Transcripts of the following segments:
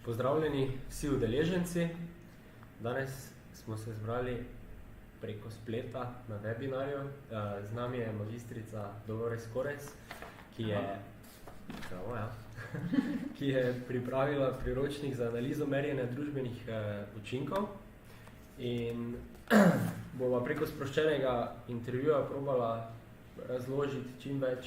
Pozdravljeni vsi udeleženci. Danes smo se zbrali preko spleta na webinarju. Z nami je magistrica Dolores Korez, ki je pripravila priročnik za analizo merjenja družbenih učinkov in bova preko sproščenega intervjuja probala razložiti čim več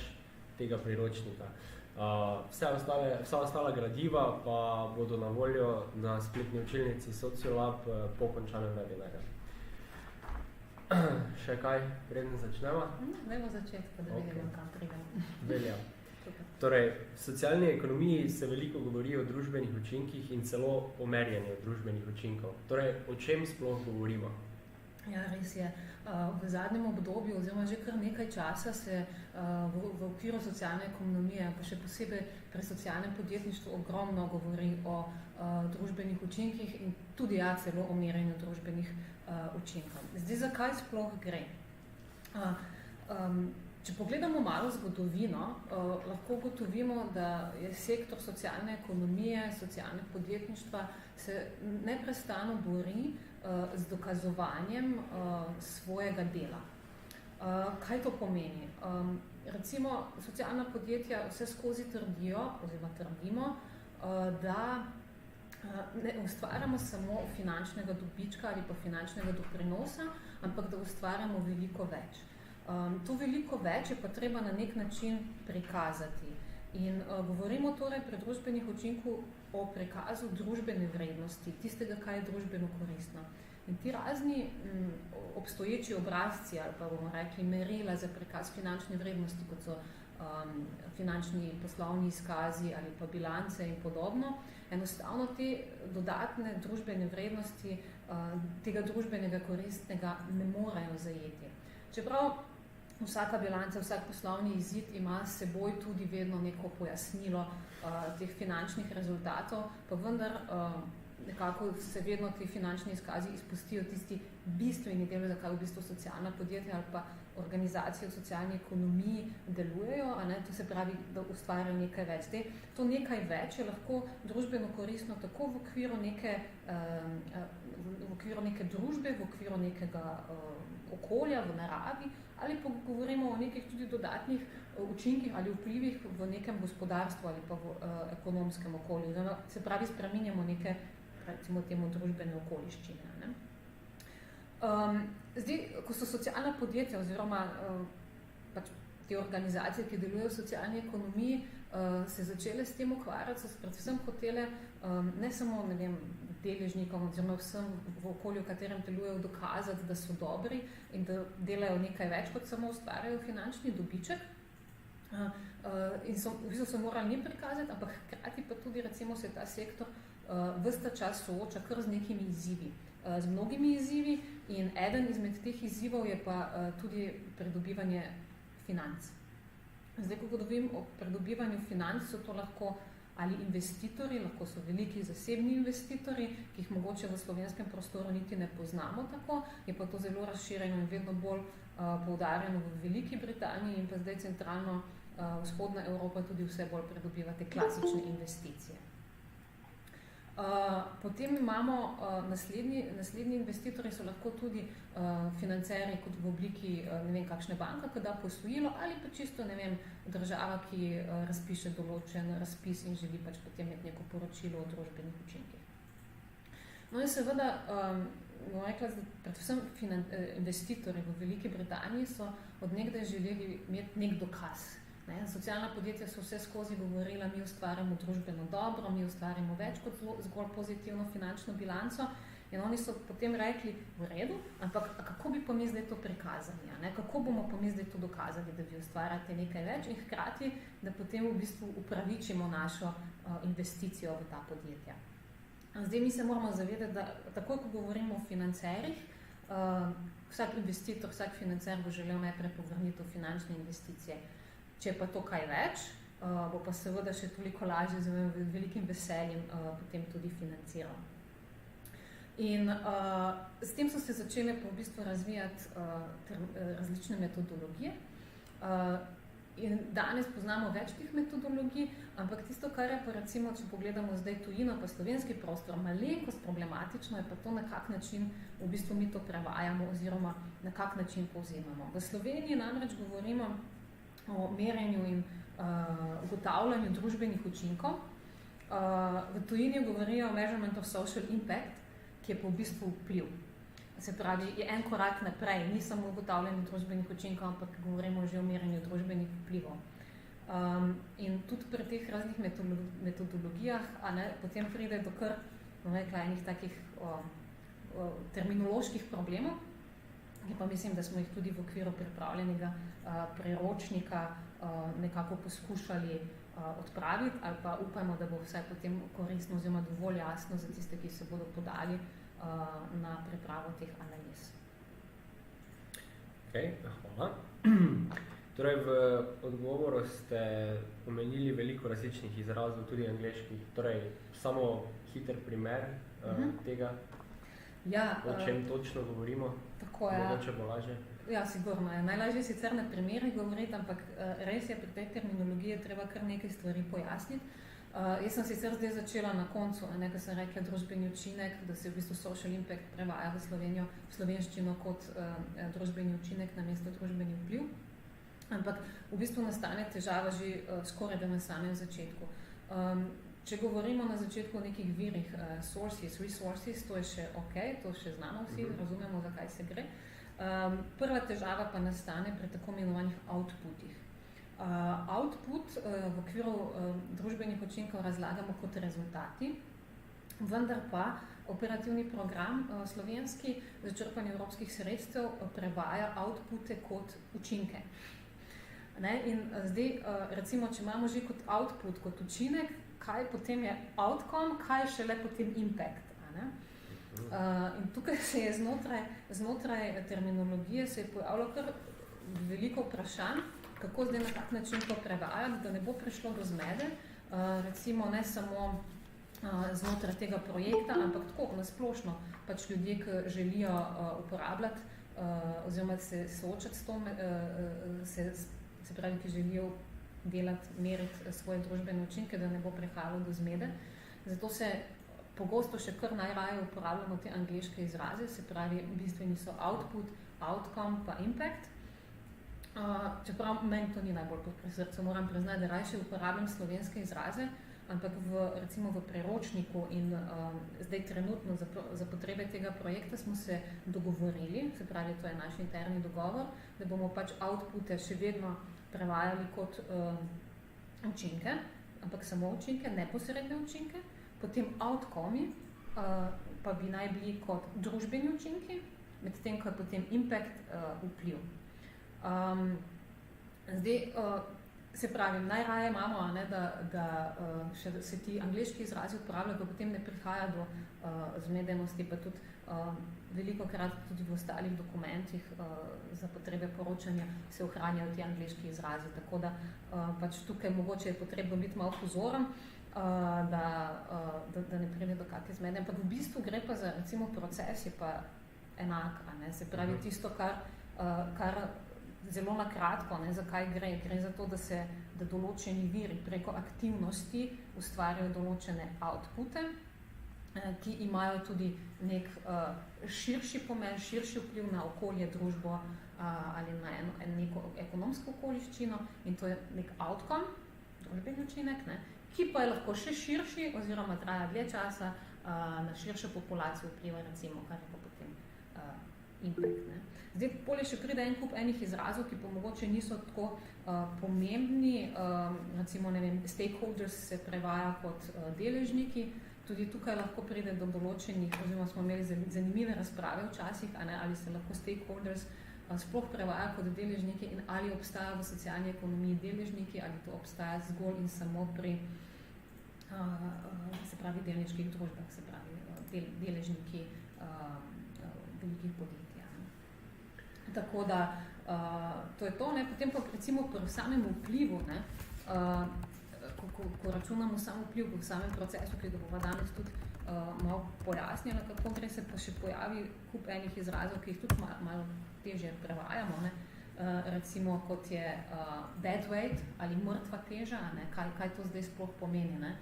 tega priročnika. Vsa ostala gradiva pa bodo na voljo na spletni učilnici Sociolab po končanem webinarja. Še kaj, preden začnemo? Dajmo začeti, da vidimo, kam pridemo. Velja. Torej, v socialni ekonomiji se veliko govori o družbenih učinkih in celo o merjenju družbenih učinkov. Torej, o čem sploh govorimo? Ja, res je. V zadnjem obdobju, oziroma že kar nekaj časa se v okviru socialne ekonomije, pa še posebej pri socialnem podjetništvu ogromno govori o družbenih učinkih in tudi celo o merjenju družbenih učinkov. Zdaj, zakaj sploh gre? Če pogledamo malo zgodovino, lahko ugotovimo, da je sektor socialne ekonomije, socialne podjetništva se neprestano bori z dokazovanjem svojega dela. Kaj to pomeni? Recimo, socialna podjetja vse skozi trdijo, oziroma trdimo, da ne ustvarjamo samo finančnega dobička ali pa finančnega doprinosa, ampak da ustvarjamo veliko več. To veliko več je pa treba na nek način prikazati. In govorimo torej pri družbenih učinkov o prikazu družbene vrednosti, tistega, kaj je družbeno koristno. In ti razni obstoječi obrazci, ali pa bomo rekli merila za prikaz finančne vrednosti, kot so finančni poslovni izkazi ali pa bilance in podobno, enostavno te dodatne družbene vrednosti tega družbenega koristnega ne morejo zajeti. Čeprav vsaka bilanca, vsak poslovni izid ima s seboj tudi vedno neko pojasnilo teh finančnih rezultatov, pa vendar nekako se vedno ti finančni izkazi izpustijo tisti bistveni del, zakaj v bistvu socialna podjetja ali pa organizacije v socialni ekonomiji delujejo, to se pravi, da ustvarjajo nekaj več. To nekaj več je lahko družbeno koristno tako v okviru neke družbe, v okviru nekega okolja, v naravi, ali pa govorimo o nekih tudi dodatnih učinkih ali vplivih v nekem gospodarstvu ali pa v ekonomskem okolju. Se pravi, spreminjamo neke, recimo temu, družbene okoliščine. Zdaj, ko so socialna podjetja oziroma te organizacije, ki delujejo v socialni ekonomiji, se začele s tem ukvarjati, so predvsem hotele ne samo, deležnikom oziroma vsem v okolju, v katerem delujejo, dokazati, da so dobri in da delajo nekaj več, kot samo ustvarjajo finančni dobiček. In v bistvu so morali njim prikazati, ampak hkrati pa tudi, recimo, se ta sektor ves ta čas sooča kar z nekimi izzivi, z mnogimi izzivi, in eden izmed teh izzivov je pa tudi pridobivanje financ. Zdaj, ko govorim o pridobivanju financ, so to lahko ali investitorji, lahko so veliki zasebni investitorji, ki jih mogoče v slovenskem prostoru niti ne poznamo tako, je pa to zelo razširjeno in vedno bolj poudarjeno v Veliki Britaniji in pa zdaj centralno vzhodna Evropa tudi vse bolj pridobiva te klasične investicije. Potem imamo naslednji investitorji, so lahko tudi financerji kot v obliki kakšne banka, ki da posojilo, ali pa čisto država, ki razpiše določen razpis in želi potem imeti neko poročilo o družbenih učinkih. No in seveda, rekla, predvsem investitorji v Veliki Britaniji so od nekdaj želeli imeti nek dokaz. Socialna podjetja so vse skozi govorila, mi ustvarjamo družbeno dobro, mi ustvarjamo več kot zgolj pozitivno finančno bilanco, in oni so potem rekli, v redu, ampak kako bi pa mi zdaj to prikazali? Kako bomo pa mi zdaj to dokazali, da vi ustvarjate nekaj več in hkrati, da potem v bistvu upravičimo našo investicijo v ta podjetja. Zdaj mi se moramo zavedati, da takoj, ko govorimo o financerjih, vsak investitor, vsak financer bo želel najprej povrniti v finančne investicije. Če pa to kaj več, bo pa seveda še toliko lažje, z velikim veseljem potem tudi financiral. In s tem so se začele v bistvu razvijati različne metodologije. In danes poznamo več teh metodologij, ampak tisto, kar je pa recimo, če pogledamo zdaj tujino pa slovenski prostor, malenkost problematično je pa to, na kak način v bistvu mi to prevajamo oziroma na kak način povzemamo. V Sloveniji namreč govorimo o merjenju in ugotavljanju družbenih učinkov. V tujini govorijo o measurement of social impact, ki je pa v bistvu vpliv. Se pravi, je en korak naprej, ni samo ugotavljanje družbenih učinkov, ampak govorimo že o merjenju družbenih vplivov. In tudi pri teh raznih metodologijah, potem pride do kar enih takih terminoloških problemov, ki pa mislim, da smo jih tudi v okviru pripravljenega priročnika nekako poskušali odpraviti, ali pa upajmo, da bo vsaj potem koristno oziroma dovolj jasno za tiste, ki se bodo podali na pripravo teh analiz. Hvala. Torej, v odgovoru ste omenili veliko različnih izrazov, tudi angleških. Torej, samo hiter primer tega, o čem točno govorimo, mogoče bo lažje. Ja, sigurno je. Najlažje je sicer na primerih govoriti, ampak res je pri tej terminologiji treba kar nekaj stvari pojasniti. Jaz sem sicer zdaj začela na koncu, ko sem rekla družbeni učinek, da se v bistvu social impact prevaja v slovenščino kot družbeni učinek namesto družbeni vpliv. Ampak v bistvu nastane težava že skoraj da na samem začetku. Če govorimo na začetku o nekih virih, sources, resources, to je še ok, to še znamo vsi, razumemo, zakaj se gre. Prva težava pa nastane pri tako imenovanih outputih. Output v okviru družbenih učinkov razlagamo kot rezultati, vendar pa operativni program slovenski za črpanje evropskih sredstev prevaja outpute kot učinke. In zdaj, recimo, če imamo že kot output, kot učinek, kaj potem je outcome, kaj šele potem impact. In tukaj se je znotraj terminologije se je pojavilo kar veliko vprašanj, kako zdaj na tak način to prevajati, da ne bo prišlo do zmede, recimo ne samo znotraj tega projekta, ampak tako nasplošno, pač ljudje, ki želijo uporabljati oziroma se soočati s to, se pravi, ki želijo delati, meriti svoje družbene učinke, da ne bo prihajalo do zmede. Zato se pogosto še kar najraje uporabljamo te angleške izraze, se pravi, bistveni so output, outcome pa impact. Čeprav meni to ni najbolj pri srcu, moram priznati, da rajše uporabljam slovenske izraze, ampak recimo v priročniku in zdaj trenutno za potrebe tega projekta smo se dogovorili, se pravi, to je naš interni dogovor, da bomo pač outpute še vedno prevajali kot učinke, ampak samo učinke, neposredne učinke, potem outcomi pa bi naj bili kot družbeni učinki, medtem ko je potem impact vpliv. Zdaj, se pravi, najraje imamo, da še se ti angleški izrazi uporabljajo, pa potem ne prihaja do zmedenosti, pa tudi veliko krat tudi v ostalih dokumentih za potrebe poročanja se ohranjajo ti angleški izrazi, tako da pač tukaj mogoče je potrebno biti malo pozoren, da ne pride do kakšne zmede, ampak v bistvu gre pa za recimo proces je pa enak, se pravi tisto, kar zelo na kratko, zakaj gre. Gre za to, da določeni viri preko aktivnosti ustvarjajo določene outpute, ki imajo tudi nek širši pomen, širši vpliv na okolje, družbo ali na neko ekonomsko okoliščino in to je nek outcome, družbeni učinek, ki pa je lahko še širši oziroma traja dlje časa na širšo populacijo vpliva, recimo, kar je pa potem impact. Zdaj, polje še pride en kup enih izrazov, ki pa mogoče niso tako pomembni, recimo, ne vem, stakeholders se prevaja kot deležniki, tudi tukaj lahko pride do določenih, oziroma smo imeli zanimive razprave včasih, ali se lahko stakeholders sploh prevaja kot deležniki in ali obstaja v socialni ekonomiji deležniki, ali to obstaja zgolj in samo pri se pravi delniških družbah, se pravi deležniki velikih podjetij. Tako da to je to, potem pa recimo pri samem vplivu, ko računamo samo vpliv v samem procesu, ki ga bomo danes tudi malo pojasnili, kako gre, se pa še pojavi kup enih izrazov, ki jih tudi malo težje prevajamo, recimo kot je dead weight ali mrtva teža, ne? Kaj to zdaj sploh pomeni. Ne?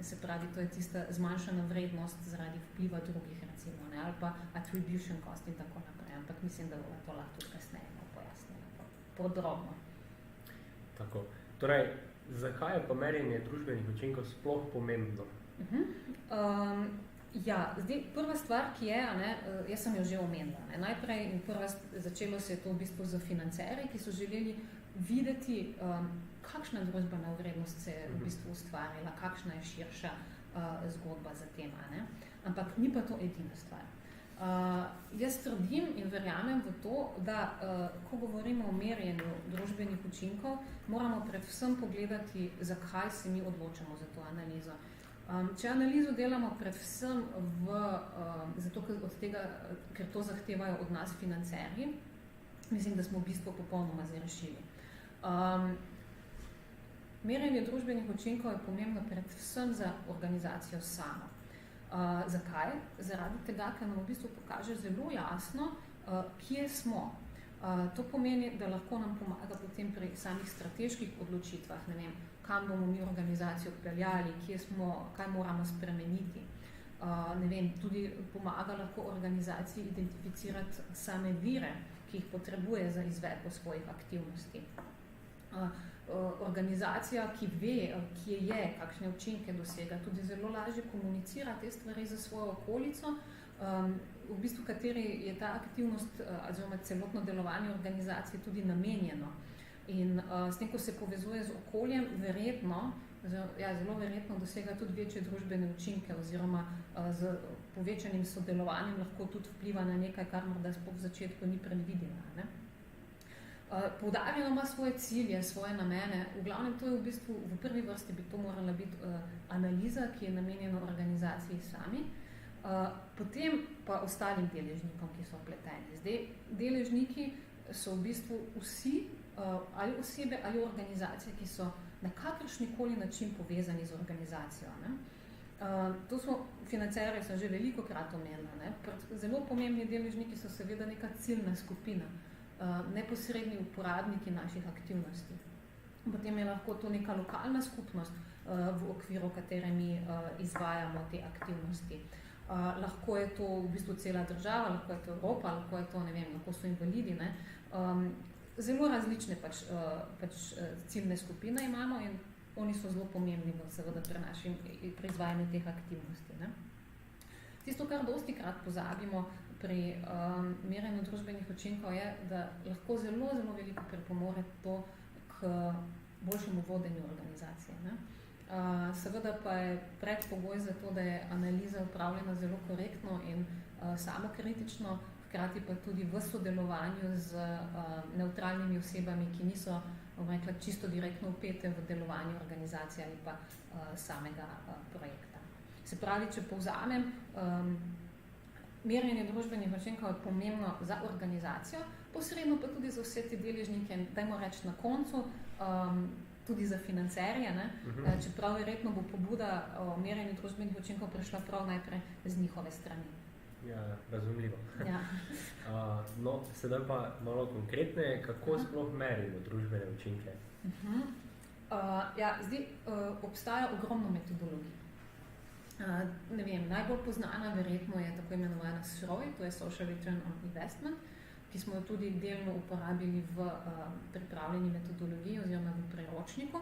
Se pravi, to je tista zmanjšana vrednost zaradi vpliva drugih, recimo, ne? Ali pa attribution cost in tako naprej. Ampak mislim, da bo to lahko tudi kasneje pojasnila podrobno. Tako. Torej, zakaj je pa merjenje družbenih učinkov sploh pomembno? Ja, zdaj prva stvar, ki je, ne, jaz sem jo že omenila. Ne, najprej začelo se je to v bistvu za financerje, ki so želeli videti, kakšna družbena vrednost se je v bistvu ustvarila, kakšna je širša zgodba za tem. Ne. Ampak ni pa to edina stvar. Jaz trdim in verjamem v to, da ko govorimo o merjenju družbenih učinkov, moramo predvsem pogledati, zakaj se mi odločamo za to analizo. Če analizo delamo predvsem zato, ker to zahtevajo od nas financerji, mislim, da smo v bistvu popolnoma zgrešili. Merjenje družbenih učinkov je pomembno predvsem za organizacijo samo. Zakaj? Zaradi tega, ker nam v bistvu pokaže zelo jasno, kje smo. To pomeni, da lahko nam pomaga potem pri samih strateških odločitvah, ne vem, kam bomo mi organizacijo peljali, kje smo, kaj moramo spremeniti. Ne vem, tudi pomaga lahko organizaciji identificirati same vire, ki jih potrebuje za izvedbo svojih aktivnosti. Organizacija, ki ve, kje je, kakšne učinke dosega, tudi zelo lažje komunicira te stvari za svojo okolico, v bistvu kateri je ta aktivnost oziroma celotno delovanje organizacije tudi namenjeno. In s tem, ko se povezuje z okoljem, zelo verjetno dosega tudi večje družbene učinke oziroma z povečanim sodelovanjem lahko tudi vpliva na nekaj, kar morda sploh v začetku ni predvidela. Ne? Poudarjeno ima svoje cilje, svoje namene. V glavnem to je v bistvu, v prvi vrsti bi to morala biti analiza, ki je namenjena organizaciji sami, potem pa ostalim deležnikom, ki so vpleteni. Zdaj, deležniki so v bistvu vsi ali osebe ali organizacije, ki so na kakršnikoli način povezani z organizacijo. Ne? To smo financerje sem že velikokrat omenila. Ne? Zelo pomembni deležniki so seveda neka ciljna skupina, neposredni uporabniki naših aktivnosti. Potem je lahko to neka lokalna skupnost, v okviru katere mi izvajamo te aktivnosti. Lahko je to v bistvu cela država, lahko je to Evropa, lahko je to, ne vem, lahko so invalidi. Ne? Zelo različne ciljne skupine imamo in oni so zelo pomembni seveda pri izvajanju teh aktivnosti. Ne? Tisto, kar dostikrat pozabimo pri merjenju družbenih učinkov, je, da lahko zelo, zelo veliko pripomore to k boljšemu vodenju organizacije. Ne? Seveda pa je predpogoj za to, da je analiza upravljena zelo korektno in samokritično, hkrati pa tudi v sodelovanju z nevtralnimi osebami, ki niso rekla, čisto direktno vpete v delovanje organizacije ali pa samega projekta. Se pravi, če povzamem, merjenje družbenih učinkov je pomembno za organizacijo, posredno pa tudi za vse te deležnike, dajmo reči na koncu, tudi za financerje, ne? Čeprav verjetno bo pobuda o merjenju družbenih učinkov prišla prav najprej z njihove strani. Ja, razumljivo. Ja. No, sedaj pa malo konkretneje, kako sploh merimo družbene učinke? Zdaj, obstaja ogromno metodologij. Ne vem, najbolj poznana verjetno je tako imenovana SROI, to je Social Return on Investment, ki smo jo tudi delno uporabili v pripravljeni metodologiji oziroma v priročniku.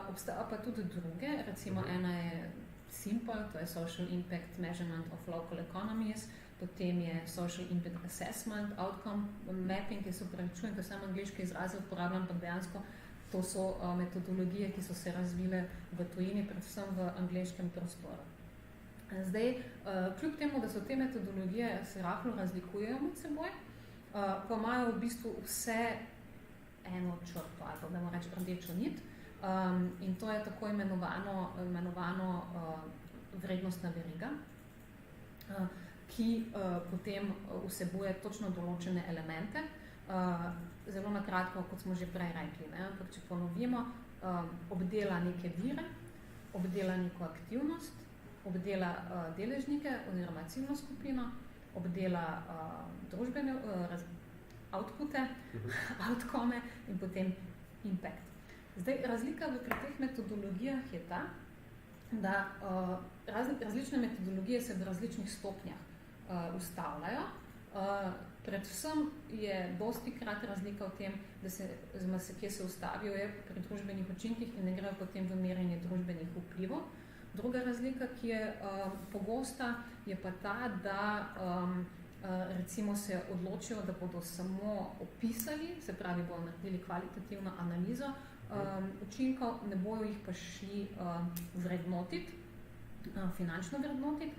Obstaja pa tudi druge, recimo ena je SIMPLE, to je Social Impact Measurement of Local Economies, potem je Social Impact Assessment, Outcome Mapping, ki se upravičujem, ker sem angliške izraze uporabljam, pa dejansko to so metodologije, ki so se razvile v tujini, predvsem v angleškem prostoru. Zdaj, kljub temu, da so te metodologije se rahlo razlikujejo med seboj, pa imajo v bistvu vse eno črto, ali pa bomo reči rdečo nit, in to je tako imenovano vrednostna veriga, ki potem vsebuje točno določene elemente. Zelo na kratko, kot smo že prej rekli, ne? Ampak če ponovimo, obdela neke vire, obdela neko aktivnost, obdela deležnike oziroma ciljno skupino, obdela outpute, outcome in potem impact. Zdaj, razlika pri teh metodologijah je ta, da različne metodologije se v različnih stopnjah ustavljajo. Predvsem je dostikrat razlika v tem, da kje se ustavijo je pri družbenih učinkih in ne grejo potem v merjenje družbenih vplivov. Druga razlika, ki je pogosta, je pa ta, da recimo se odločijo, da bodo samo opisali, se pravi, bodo naredili kvalitativno analizo učinkov, ne bojo jih pa šli vrednotiti, finančno vrednotiti,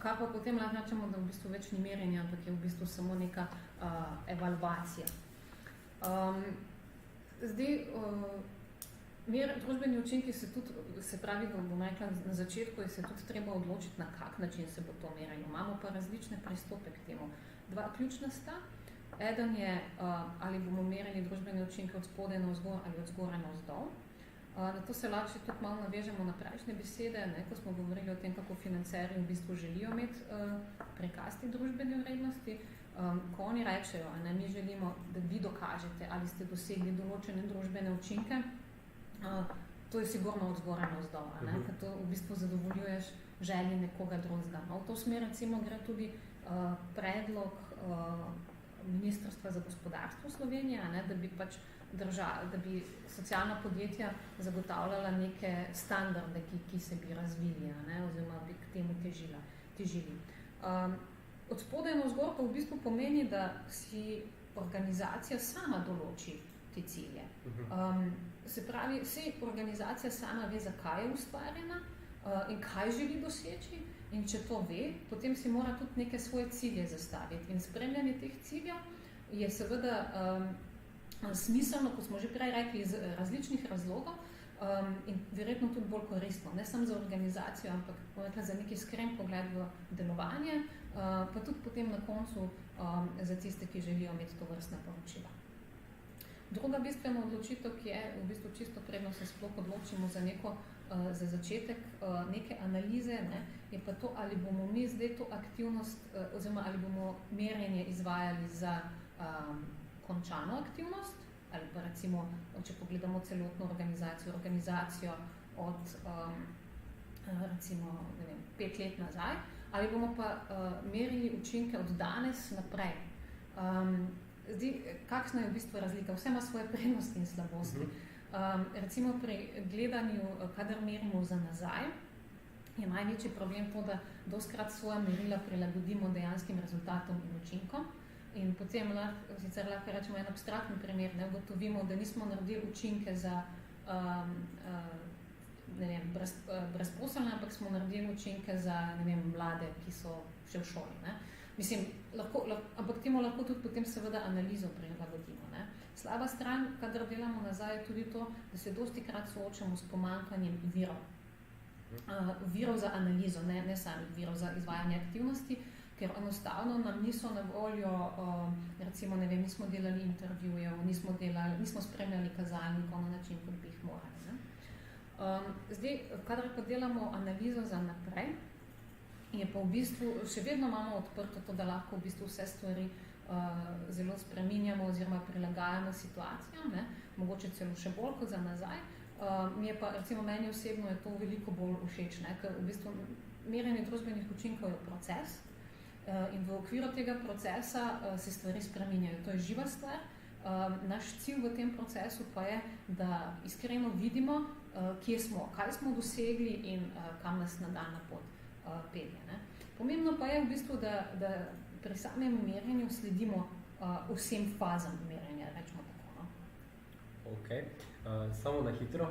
kar pa potem lahko rečemo, da v bistvu več ni merjenja, ampak je v bistvu samo neka evalvacija. Zdaj, družbeni učinki se tudi, se pravi, bom rekla, na začetku je se tudi treba odločiti, na kak način se bo to merjeno. Imamo pa različne pristope k temu. Dva ključna sta. Eden je, ali bomo merili družbene učinke od spodaj navzgor ali od zgoraj navzdol. Na to se lahko tudi malo navežemo na prejšnje besede, ko smo govorili o tem, kako financerji v bistvu želijo imeti prikaz te družbene vrednosti. Ko oni rečejo, mi želimo, da vi dokažete, ali ste dosegli določene družbene učinke, to je sigurno od zgoraj navzdol, ker to v bistvu zadovoljuješ želje nekoga drugega. V to smer recimo gre tudi predlog Ministrstva za gospodarstvo Slovenije, da bi socialna podjetja zagotavljala neke standarde, ki se bi razvili, oziroma bi k temu težili. Od spodaj navzgor pa v bistvu pomeni, da si organizacija sama določi te cilje. Se pravi, organizacija sama ve, zakaj je ustvarjena in kaj želi doseči, in če to ve, potem si mora tudi neke svoje cilje zastaviti. In spremljanje teh ciljev je seveda smiselno, kot smo že prej rekli, iz različnih razlogov in verjetno tudi bolj koristno. Ne samo za organizacijo, ampak za neki iskren pogled v delovanje, pa tudi potem na koncu za tiste, ki želijo imeti to vrstna poročila. Druga bistvena odločitev, ki je v bistvu čisto predno se sploh odločimo za začetek neke analize, je pa to, ali bomo mi zdaj to aktivnost, oziroma ali bomo merjenje izvajali za končano aktivnost, ali pa recimo, če pogledamo celotno organizacijo od recimo 5 let nazaj, ali bomo pa merili učinke od danes naprej. Zdaj, kakšna je v bistvu razlika? Vse ima svoje prednosti in slabosti. Recimo pri gledanju, kadar merimo za nazaj, je največji problem to, da dostikrat svoja merila prilagodimo dejanskim rezultatom in učinkom. In potem sicer lahko rečemo en abstraktni primer, ugotovimo, da nismo naredili učinke za brezposelne, ampak smo naredili učinke za mlade, ki so še v šoli. Mislim, ampak temu lahko tudi potem seveda analizo prilagodimo. Slaba stran, kadar delamo nazaj, je tudi to, da se dostikrat soočamo s pomanjkanjem virov. Virov za analizo, ne samih virov za izvajanje aktivnosti, ker enostavno nam niso na voljo, recimo, nismo delali intervjujev, nismo spremljali kazalnikov na način, kot bi jih morali. Zdaj, kadar pa delamo analizo za naprej, je pa v bistvu, še vedno imamo odprto to, da lahko v bistvu vse stvari zelo spreminjamo oziroma prilagajamo situacijam, mogoče celo še bolj kot za nazaj. Mi je pa, recimo meni osebno je to veliko bolj všeč, ker v bistvu merjenje družbenih učinkov je proces in v okviru tega procesa se stvari spreminjajo. To je živa stvar. Naš cilj v tem procesu pa je, da iskreno vidimo, kje smo, kaj smo dosegli in kam nas nadaljnja pot pelje. Pomembno pa je v bistvu, da pri samem merjenju sledimo vsem fazam merjenja, rečemo tako. Ok. Samo na hitro,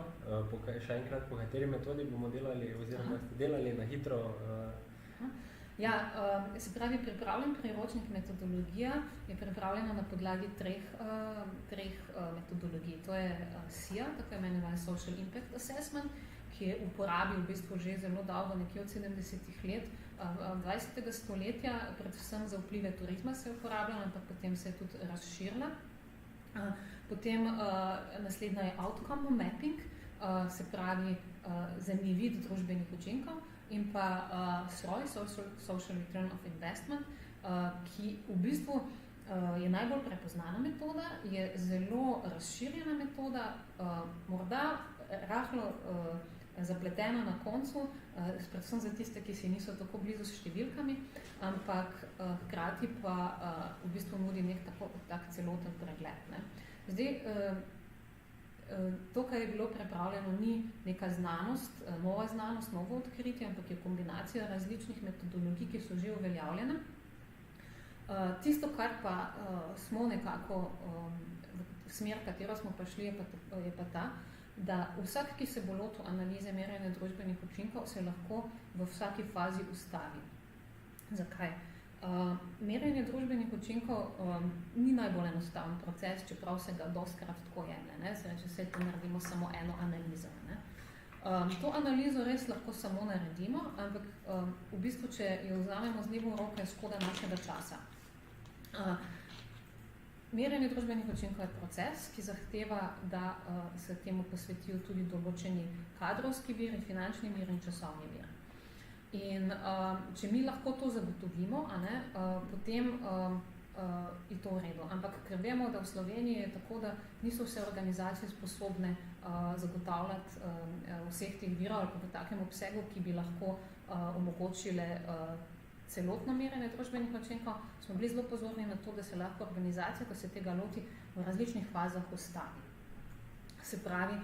še enkrat, po kateri metodi bomo delali, oziroma ste delali na hitro? Ja, se pravi, pripravljen priročnik metodologija je pripravljena na podlagi treh metodologij. To je SIA, tako imenovaný Social Impact Assessment, ki je v uporabi v bistvu že zelo dolgo, nekje od 70 let 20. stoletja, predvsem za vplive turizma se je uporabljala, ampak potem se je tudi razširila. Potem naslednja je Outcome Mapping, se pravi zemljevid družbenih učinkov, in pa SROI, Social Return of Investment, ki v bistvu je najbolj prepoznana metoda, je zelo razširjena metoda, morda rahlo zapletena na koncu, predvsem za tiste, ki si niso tako blizu s številkami, ampak hkrati pa v bistvu nudi nek tak celoten pregled. Ne. Zdaj, to, kar je bilo pripravljeno, ni neka znanost, nova znanost, novo odkritje, ampak je kombinacija različnih metodologij, ki so že uveljavljene. Tisto, kar pa smo nekako v smer, katero smo prišli, je pa ta, da vsak, ki se bo lotil analize merjenja družbenih učinkov, se lahko v vsaki fazi ustavi. Zakaj? Merjenje družbenih učinkov ni najbolj enostaven proces, čeprav se ga dostkrat tako jemlje. Ne? Se reče, vse to naredimo samo eno analizo. Ne? To analizo res lahko samo naredimo, ampak v bistvu, če jo vzamemo z nebo v roke, je škoda našega časa. Merjenje družbenih učinkov je proces, ki zahteva, da se temu posvetijo tudi določeni kadrovski viri, finančni viri in časovni viri. In če mi lahko to zagotovimo, potem je to v redu. Ampak ker vemo, da v Sloveniji je tako, da niso vse organizacije sposobne zagotavljati vseh teh virov ali v takem obsegu, ki bi lahko omogočile celotno merjenje družbenih učinkov, smo bili zelo pozorni na to, da se lahko organizacija, ko se tega loti, v različnih fazah ustavi. Se pravi,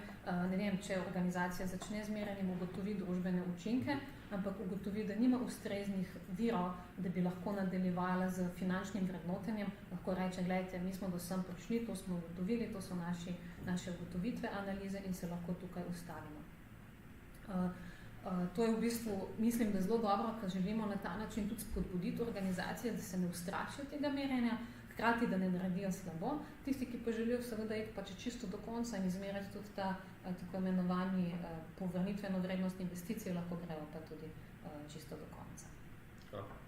ne vem, če organizacija začne z merjenjem, ugotovi družbene učinke, ampak ugotovi, da nima ustreznih virov, da bi lahko nadaljevala z finančnim vrednotenjem, lahko reče, gledajte, mi smo do sem prišli, to smo ugotovili, to so naše ugotovitve, analize in se lahko tukaj ustavimo. To je v bistvu, mislim, da zelo dobro, ker želimo na ta način tudi spodbuditi organizacije, da se ne ustrašijo tega merjenja, hkrati, da ne naredijo slabo. Tisti, ki pa želijo seveda iti pa čisto do konca in izmeriti tudi ta tako imenovani povrnitveno vrednost investicije, lahko grejo pa tudi čisto do konca.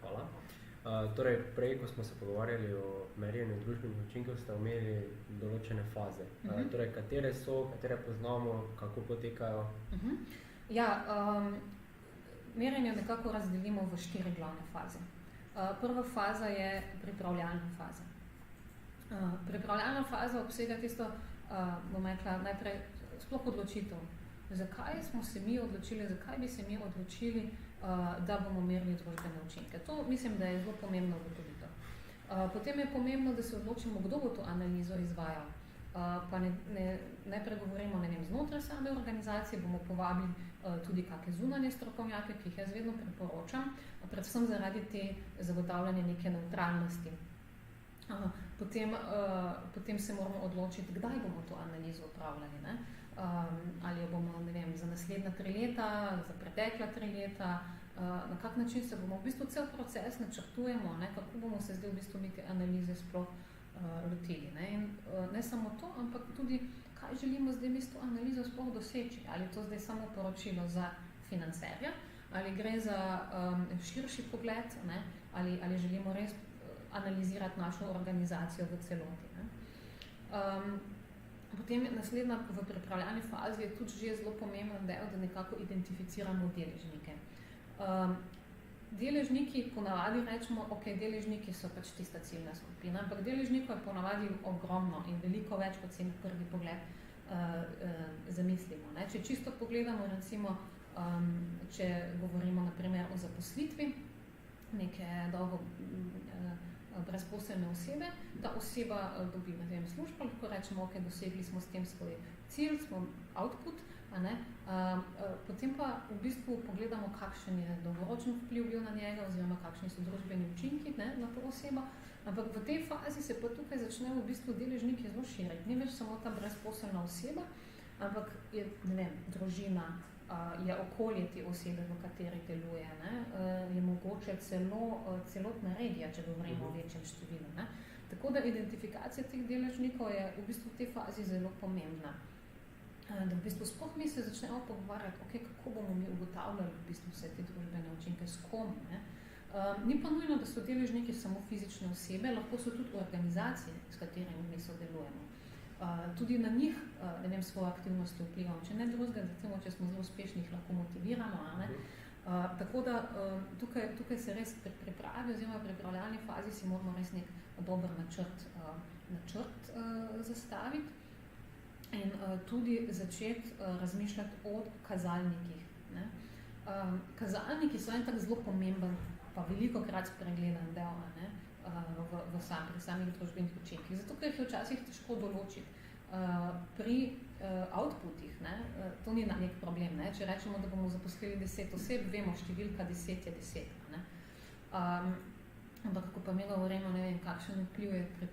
Hvala. Torej, prej, ko smo se pogovarjali o merjenju družbenih učinkov, ste omeli določene faze. Torej, katere so, katere poznamo, kako potekajo? Ja, merjenje nekako razdelimo v 4 glavne faze. Prva faza je pripravljalna faza. Pripravljalna faza obsega tisto, bom rekla, najprej sploh odločitev. Zakaj smo se mi odločili, zakaj bi se mi odločili, da bomo merili družbene učinke. To mislim, da je zelo pomembno ugotovitev. Potem je pomembno, da se odločimo, kdo bo to analizo izvajal. Pa ne pregovorimo, ne vem, znotraj same organizacije, bomo povabili tudi kakšne zunanje strokovnjake, ki jih jaz vedno priporočam, predvsem zaradi te zagotavljanja neke nevtralnosti. Potem se moramo odločiti, kdaj bomo to analizo opravljali. Ne? Ali jo bomo, ne vem, za naslednja 3 leta, za pretekla 3 leta, na kak način se bomo v bistvu cel proces načrtujemo, ne? Kako bomo se zdaj v bistvu mi te analize sploh lotili. Ne? In ne samo to, ampak tudi, kaj želimo zdaj mi s to analizo sploh doseči. Ali to zdaj samo poročilo za financerja, ali gre za širši pogled, ne? Ali želimo res analizirati našo organizacijo v celoti. Ne? Potem naslednja v pripravljalni fazi je tudi že zelo pomemben del, da nekako identificiramo deležnike. Deležniki ponavadi rečemo, ok, deležniki so pač tista ciljna skupina, ampak deležnikov je ponavadi ogromno in veliko več, kot si na prvi pogled zamislimo. Ne? Če čisto pogledamo, recimo, če govorimo na primer o zaposlitvi neke dolgo brezposelne osebe, ta oseba dobi, ne vem, službo, lahko rečemo, ok, dosegli smo s tem svoj cilj, smo output, potem pa v bistvu pogledamo, kakšen je dolgoročen vpliv bil na njega oziroma kakšni so družbeni učinki, ne, na to osebo, ampak v tej fazi se pa tukaj začnejo v bistvu deležniki zelo širiti. Ni več samo ta brezposelna oseba, ampak je, ne vem, družina, je okolje te osebe, v kateri deluje, ne, je mogoče celotna regija, če govorimo o večjem številu. Ne. Tako da identifikacija teh deležnikov je v bistvu v tej fazi zelo pomembna. Da v bistvu sploh mi se začnemo pogovarjati, okay, kako bomo mi ugotavljali v bistvu vse te družbene učinke, s kom. Ne? Ni pa nujno, da so deležniki samo fizične osebe, lahko so tudi organizacije, s katerimi mi sodelujemo. Tudi na njih, ne vem, svojo aktivnost vplivamo, če ne drugega, recimo, če smo zelo uspešni, jih lahko motiviramo. Ne? Tako da tukaj se res pripravi oziroma v pripravljalni fazi si moramo res nek dober načrt zastaviti in tudi začeti razmišljati o kazalnikih. Ne. Kazalniki so en tak zelo pomemben, pa veliko krat spregledan del, ne, pri samih družbenih učinkih. Zato, ker jih je včasih težko določiti. Pri outputih, ne, to ni nek problem. Ne. Če rečemo, da bomo zaposlili 10 oseb, vemo, številka 10 je 10. Ne. Ampak, ko pa mi govorimo, ne vem, kakšen vpliv je pri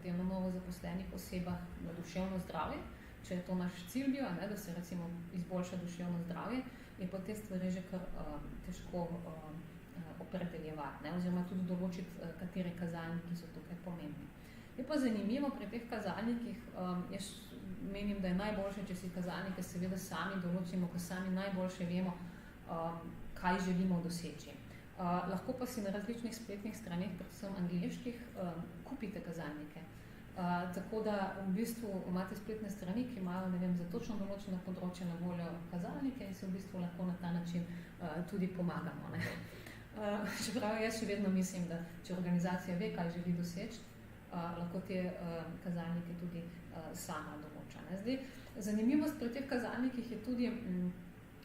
tem novo zaposlenih osebah na duševno zdravje, če je to naš cilj bil, ne, da se recimo izboljša duševno zdravje, je pa te stvari že kar težko opredeljevati, ne, oziroma tudi določiti, kateri kazalniki so tukaj pomembni. Je pa zanimivo pri teh kazalnikih, jaz menim, da je najboljše, če si kazalnike seveda sami določimo, ko sami najboljše vemo, kaj želimo doseči. Lahko pa si na različnih spletnih straneh, predvsem angleških, kupite kazalnike. Tako da v bistvu imate spletne strani, ki imajo, ne vem, za točno določeno področje na voljo kazalnike in se v bistvu lahko na ta način tudi pomagamo. Ne. Čeprav jaz še vedno mislim, da če organizacija ve, kaj želi doseči, lahko te kazalnike tudi sama določa. Ne. Zdaj, zanimivost pri teh kazalnikih je tudi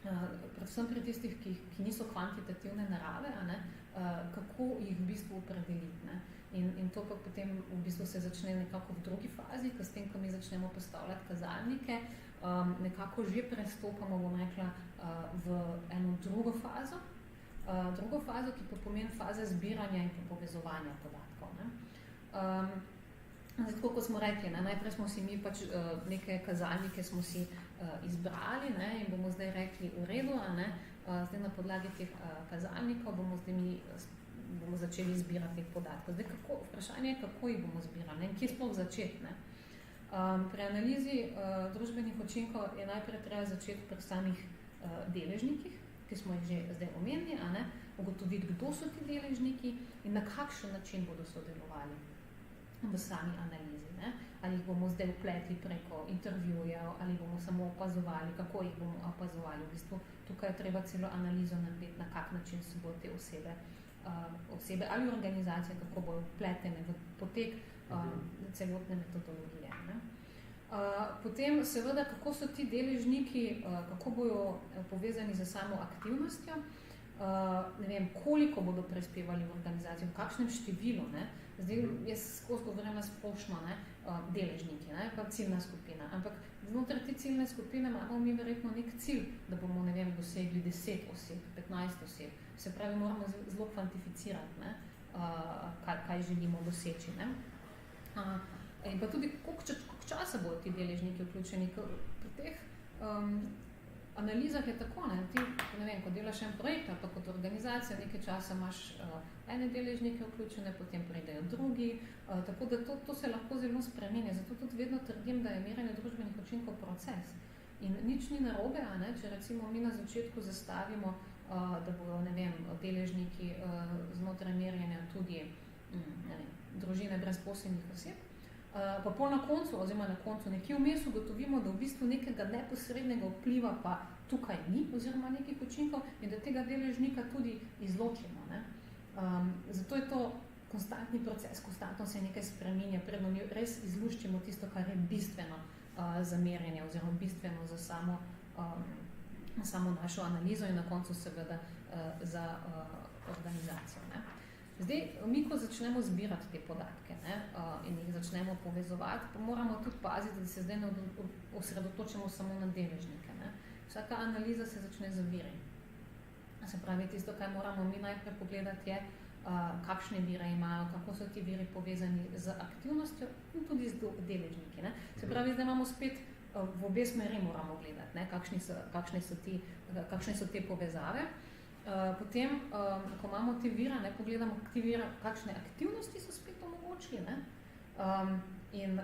predvsem pri tistih, ki niso kvantitativne narave, ne, kako jih v bistvu opredeliti. Ne. In to pa potem v bistvu se začne nekako v drugi fazi, ko s tem, ko mi začnemo postavljati kazalnike, nekako že prestopamo, bom rekla, v eno drugo fazo, ki pa pomeni faze zbiranja in povezovanja podatkov. Ne. Zato, kot smo rekli, ne, najprej smo si mi pač neke kazalnike smo si izbrali, ne, in bomo zdaj rekli v redu, ne, zdaj na podlagi teh kazalnikov bomo začeli zbirati teh podatkov. Zdaj, vprašanje je, kako jih bomo zbirali, in kje sploh začeti. Ne. Pri analizi družbenih učinkov je najprej treba začeti pri samih deležnikih, ki smo jih že zdaj omenili, a ne, ugotoviti, kdo so ti deležniki in na kakšen način bodo sodelovali v sami analizi. Ne. Ali jih bomo zdaj vpletli preko intervjujev, ali bomo samo opazovali, kako jih bomo opazovali. V bistvu tukaj je treba celo analizo narediti, na kak način se bo te osebe ali organizacije, kako bodo vpletene v potek celotne metodologije. Ne. Potem seveda, kako so ti deležniki, kako bodo povezani z samo aktivnostjo, ne vem, koliko bodo prispevali v organizacijo, v kakšnem številu. Ne. Zdaj, jaz skozi govorim na splošno, ne, deležniki, ne, pa ciljna skupina. Ampak znotraj te ciljne skupine imamo mi verjetno nek cilj, da bomo, ne vem, dosegli 10 oseb, 15 oseb. Se pravi, moramo zelo kvantificirati, ne, kaj želimo doseči. Ne. In pa tudi, koliko časa bodo ti deležniki vključeni. Pri teh analizah je tako, ne, ti, ne vem, ko delaš en projekt, pa kot organizacija, nekaj časa imaš ene deležnike vključene, potem pridejo drugi, tako da to se lahko zelo spremenja. Zato tudi vedno trdim, da je merjenje družbenih učinkov proces. In nič ni narobe, a ne, če recimo mi na začetku zastavimo, da bodo, ne vem, deležniki znotraj merjenja tudi, ne vem, družine brezposelnih oseb, pa pol na koncu, oziroma na koncu nekje vmes ugotovimo, da v bistvu nekega neposrednega vpliva pa tukaj ni, oziroma nekih učinkov, in da tega deležnika tudi izločimo. Ne. Zato je to konstantni proces, konstantno se nekaj spreminja, predno mi res izluščimo tisto, kar je bistveno za merjenje, oziroma bistveno za samo našo analizo in na koncu seveda za organizacijo. Ne. Zdaj, mi, ko začnemo zbirati te podatke, ne, in jih začnemo povezovati, pa moramo tudi paziti, da se zdaj ne osredotočimo samo na deležnike. Ne. Vsaka analiza se začne z viri. Se pravi, tisto, kaj moramo mi najprej pogledati, je, kakšne vire imajo, kako so ti viri povezani z aktivnostjo in tudi z deležniki. Ne. Se pravi, zdaj imamo spet v obe smeri moramo gledati, ne, kakšne so te povezave. Potem, ko imamo te vire, ne, pogledamo, kakšne aktivnosti so spet omogočili, ne, in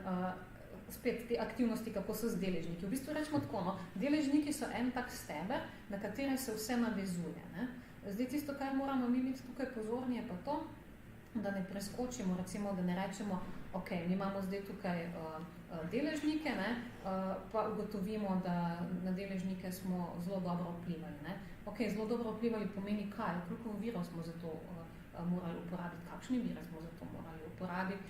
spet te aktivnosti, kako so z deležniki. V bistvu rečemo tako, no, deležniki so en tak steber, na katerem se vse navezuje. Ne. Zdaj, tisto, kar moramo mi biti tukaj pozorni, je pa to, da ne preskočimo, recimo, da ne rečemo, ok, mi imamo zdaj tukaj deležnike, ne, pa ugotovimo, da na deležnike smo zelo dobro vplivali. Ne. Ok, zelo dobro vplivali pomeni kaj, koliko virov smo za to morali uporabiti, kakšne vire smo za to morali uporabiti,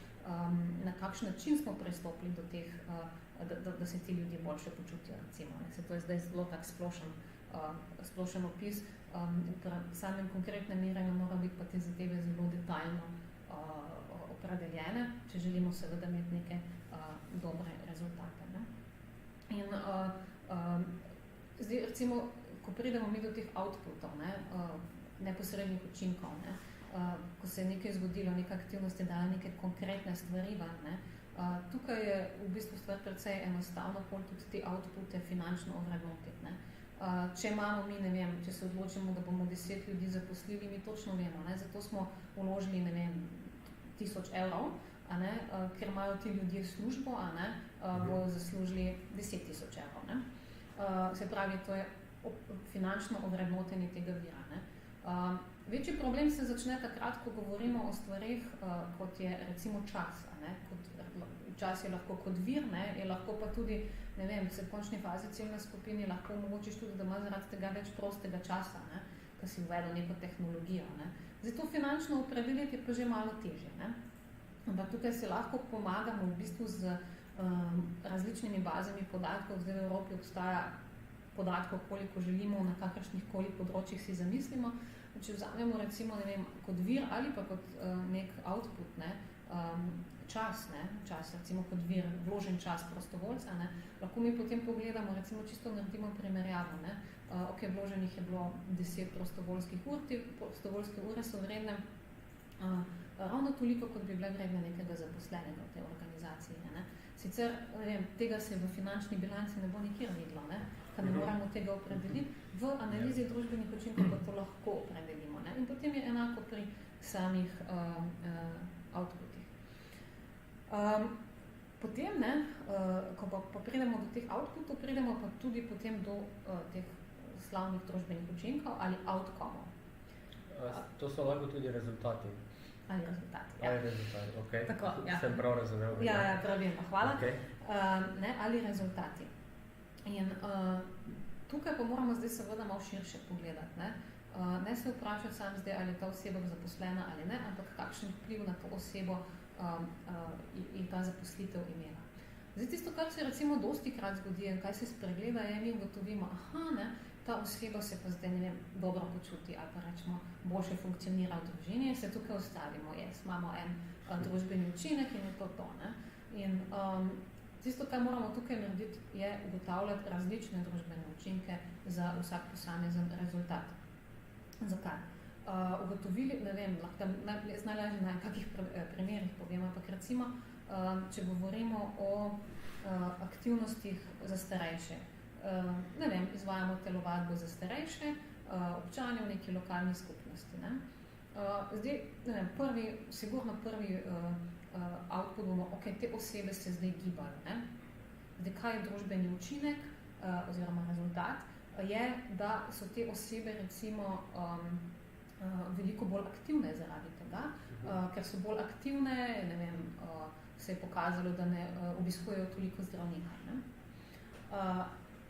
na kakšen način smo pristopili do teh, da se ti ljudje boljše počutijo, recimo. To je zdaj zelo tak splošen opis. Pri samem konkretnem mirenju mora biti pa te zadeve zelo detaljno opredeljene, če želimo seveda imeti neke dobre rezultate. Ne? In zdaj, recimo, ko pridemo mi do teh outputov, neposrednih učinkov, ko se je nekaj zgodilo, neka aktivnost je dala neke konkretne stvari, tukaj je v bistvu stvar precej enostavno, tudi te outpute finančno ovrednotiti. Če imamo mi, ne vem, če se odločimo, da bomo 10 ljudi zaposlili, mi točno vemo, zato smo vložili, ne vem, 1000 evrov, ker imajo ti ljudje službo, bojo zaslužili 10 000 evrov. Se pravi, to je finančno ovrednotenje tega vira. Večji problem se začne takrat, ko govorimo o stvarih, kot je recimo čas. Čas je lahko kot vir, je lahko pa tudi, ne vem, v končni fazi ciljne skupine lahko omogočiš tudi, da ima zaradi tega več prostega časa, ko si uvedel neko tehnologijo. Zdaj to finančno opredeliti je pa že malo težje. Ampak tukaj se lahko pomagamo v bistvu z različnimi bazami podatkov. Zdaj v Evropi obstaja podatkov, koliko želimo, na kakršnih koli področjih si zamislimo. Če vzamemo recimo, ne vem, kot vir ali pa kot nek output, čas, recimo kot vir, vložen čas prostovoljca, lahko mi potem pogledamo, recimo čisto naredimo primerjavo. Ok, vloženih je bilo 10 prostovoljskih ur, te prostovoljske ure so vredne ravno toliko, kot bi bile vredne nekega zaposlenega v tej organizaciji. Sicer, vem, tega se v finančni bilanci ne bo nikjer videlo, ker ne moramo tega opredeliti. V analizi družbenih učinkov pa to lahko opredelimo. In potem je enako pri samih outputih. Potem, ko pa pridemo do teh outputov, pridemo pa tudi potem do teh slavnih družbenih učinkov ali outcomov. To so lahko tudi rezultati. Ali rezultati, ja. Ali rezultati, ok. Tako, ja. Sem prav razumel. Ja, pravilno, hvala. Okay. Ali rezultati. In tukaj pa moramo zdaj seveda malo širše pogledati. Ne se vprašati sam zdaj, ali je ta oseba zaposlena ali ne, ampak kakšen vpliv na to osebo in ta zaposlitev imela. Zdaj tisto, kar se recimo dostikrat zgodi in kaj se spregleda, je, mi ugotovimo, ta oseba se pa zdaj, ne vem, dobro počuti ali pa rečemo, boljše funkcionira v družini, se tukaj ostavimo, imamo en družbeni učinek in je to. In tisto, kar moramo tukaj narediti, je ugotavljati različne družbene učinke za vsak posamezen rezultat. Zakaj? Ugotovili, ne vem, lahko najlažje na kakih primerih povem, ampak recimo, če govorimo o aktivnostih za starejše. Ne vem, izvajamo telovadbo za starejše, občane v neki lokalni skupnosti. Zdaj, ne vem, sigurno prvi output bomo, ok, te osebe se zdaj gibajo. Zdaj, kaj je družbeni učinek oziroma rezultat, je, da so te osebe recimo veliko bolj aktivne zaradi tega, ker so bolj aktivne, ne vem, se je pokazalo, da ne obiskujejo toliko zdravnika.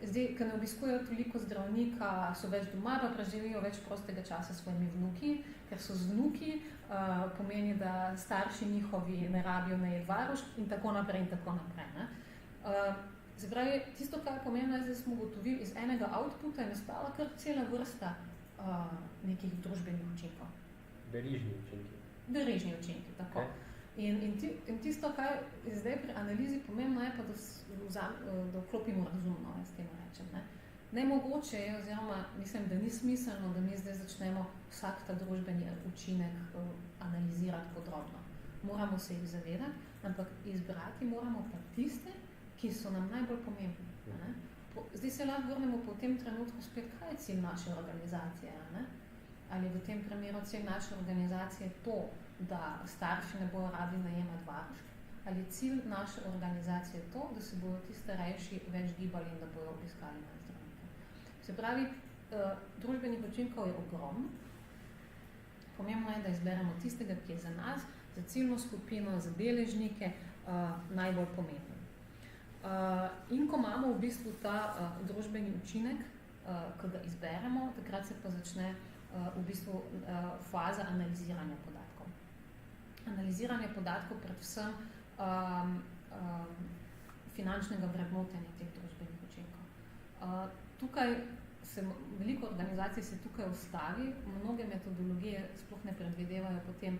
Zdaj, ker ne obiskujejo toliko zdravnika, so več doma, pa preživijo več prostega časa s svojimi vnuki, ker so z vnuki, pomeni, da starši njihovi ne rabijo najeti varušk in tako naprej in tako naprej. Se pravi, tisto, kar je pomembno, zdaj smo ugotovili iz enega outputa in nastala kar cela vrsta nekih družbenih učinkov. Verižni učinki. Verižni učinki, tako. Okay. In tisto, kar je zdaj pri analizi pomembno, je pa, da vklopimo razumno, s tem rečem. Nemogoče je, oziroma mislim, da ni smiselno, da mi zdaj začnemo vsak ta družbeni učinek analizirati podrobno. Moramo se jih zavedati, ampak izbrati moramo pa tiste, ki so nam najbolj pomembni. Zdaj se lahko vrnemo po tem trenutku spet, kaj je cilj naše organizacije. Ali v tem primeru cilj naše organizacije to, da starši ne bojo radi najemati varušk, ali cilj naše organizacije to, da se bojo ti starejši več gibali in da bojo obiskali na zdravnike. Se pravi, družbenih učinkov je ogromno. Pomembno je, da izberemo tistega, ki je za nas, za ciljno skupino, za deležnike najbolj pomemben. In ko imamo v bistvu ta družbeni učinek, ko ga izberemo, takrat se pa začne v bistvu faza analiziranja podatkov. Analiziranje podatkov predvsem finančnega vrednotenja teh družbenih učinkov. Tukaj veliko organizacij se tukaj ustavi, mnoge metodologije sploh ne predvidevajo potem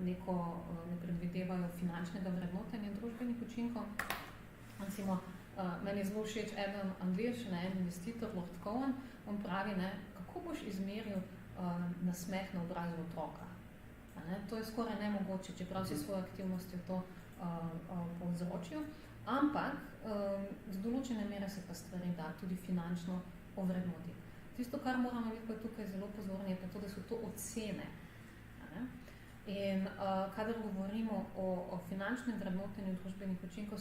ne predvidevajo finančnega vrednotenja družbenih učinkov. Recimo, meni je zelo všeč eden Angliš, en investitor, Lord Cohen, on pravi, kako boš izmeril nasmeh na obrazu otroka. To je skoraj nemogoče, čeprav si svojo aktivnostjo to povzročil, ampak z določene mere se pa stvari da tudi finančno ovrednotiti. Tisto, kar moramo biti pa tukaj zelo pozorni, je pa to, da so to ocene. In kadar govorimo o finančnem vrednotenju družbenih učinkov,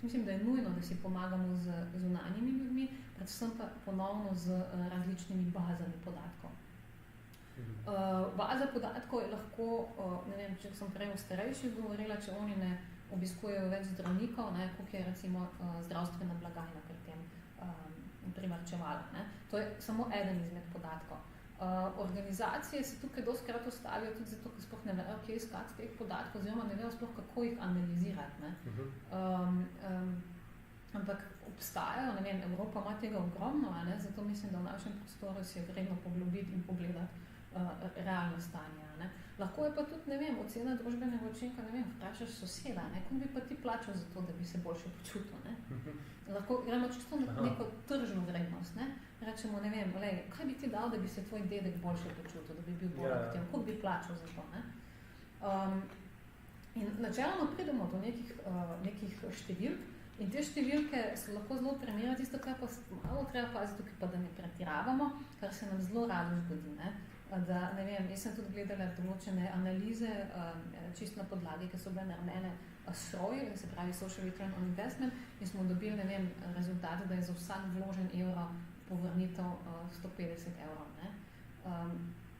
mislim, da je nujno, da si pomagamo z zunanjimi ljudmi, predvsem pa ponovno z različnimi bazami podatkov. Baza podatkov je lahko, ne vem, če sem prej o starejših govorila, če oni ne obiskujejo več zdravnikov, koliko je recimo zdravstvena blagajna pri tem primarčevala. To je samo eden izmed podatkov. Organizacije se tukaj dostikrat ustavijo tudi zato, ker sploh ne vejo, kje iskati teh podatkov, oziroma ne vejo sploh, kako jih analizirati. Ampak obstajajo, ne vem, Evropa ima tega ogromno, zato mislim, da v našem prostoru si je vredno poglobiti in pogledati realno stanje. Lahko je pa tudi, ne vem, ocena družbenega učinka, ne vem, vprašaš soseda, koliko bi pa ti plačal za to, da bi se boljše počutil. Lahko gremo čisto na neko tržno vrednost. Rečemo, ne vem, kaj bi ti dal, da bi se tvoj dedek boljše počutil, da bi bil bolj aktiven, koliko bi plačal za to. In načeloma pridemo do nekih številk in te številke so lahko zelo primerjati, tisto, kar pa malo treba paziti tukaj, pa da ne pretiravamo, kar se nam zelo rado zgodi. Da, ne vem, jaz sem tudi gledala določene analize, čisto na podlagi, ki so bile narejene SROI, se pravi Social Return on Investment, in smo dobili, ne vem, rezultate, da je za vsak vložen evro povrnitev 150 evrov.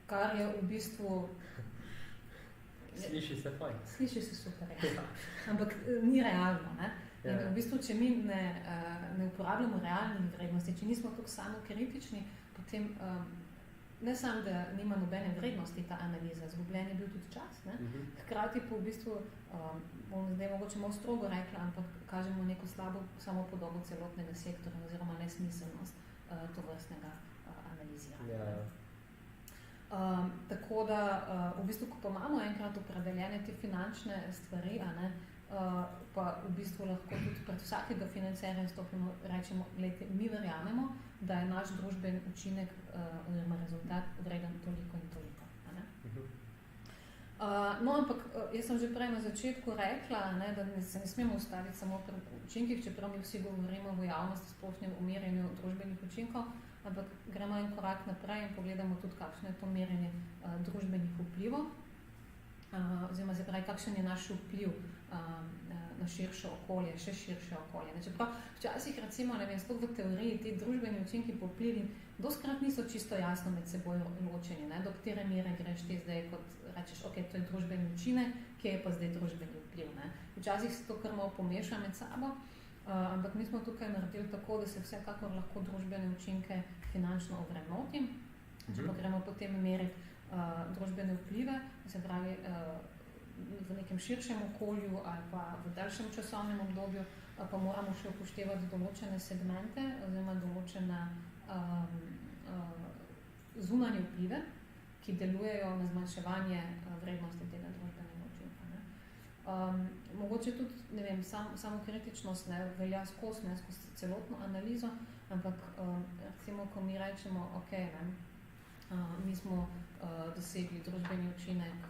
Kar je v bistvu... Sliši se fajn. Sliši se super, ampak ni realno. In v bistvu, če mi ne uporabljamo realnih vrednosti, če nismo tako samo kritični, potem ne samo, da nima nobene vrednosti ta analiza, zgubljen je bil tudi čas. Hkrati pa v bistvu, bom zdaj mogoče malo strogo rekla, ampak kažemo neko slabo samopodobo celotnega sektora oziroma nesmiselnost tovrstnega analiziranja. Tako da, v bistvu, ko pa imamo enkrat opredeljene te finančne stvari, pa v bistvu lahko tudi pred vsakega financerja stopimo, rečemo, gledajte, mi verjamemo, da je naš družben učinek oziroma rezultat vreden toliko in toliko. No, ampak jaz sem že prej na začetku rekla, da se ne smemo ustaviti samo pri učinkih, čeprav mi vsi govorimo v javnosti splošnem o merjenju družbenih učinkov, ampak gremo en korak naprej in pogledamo tudi, kakšno je to merjenje družbenih vplivov, oziroma se pravi, kakšen je naš vpliv na širše okolje, še širše okolje. Čeprav včasih, recimo, ne vem, sploh v teoriji te družbeni učinki po vplivi dostikrat niso čisto jasno med seboj ločeni, do katere mere greš ti zdaj, kot rečeš, ok, to je družbeni učinek, kje je pa zdaj družbeni vpliv. Včasih se to kar malo pomeša med sabo, ampak mi smo tukaj naredili tako, da se vsekakor lahko družbene učinke finančno ovrednotim, če pa gremo potem meriti družbene vplive, se pravi v nekem širšem okolju ali pa v daljšem časovnem obdobju, pa moramo še upoštevati določene segmente oziroma določene zunanje vplive, ki delujejo na zmanjševanje vrednosti tega družbenega učinka. Mogoče tudi, ne vem, samokritičnost velja skozi celotno analizo, ampak recimo, ko mi rečemo, ok, mi smo dosegli družbeni učinek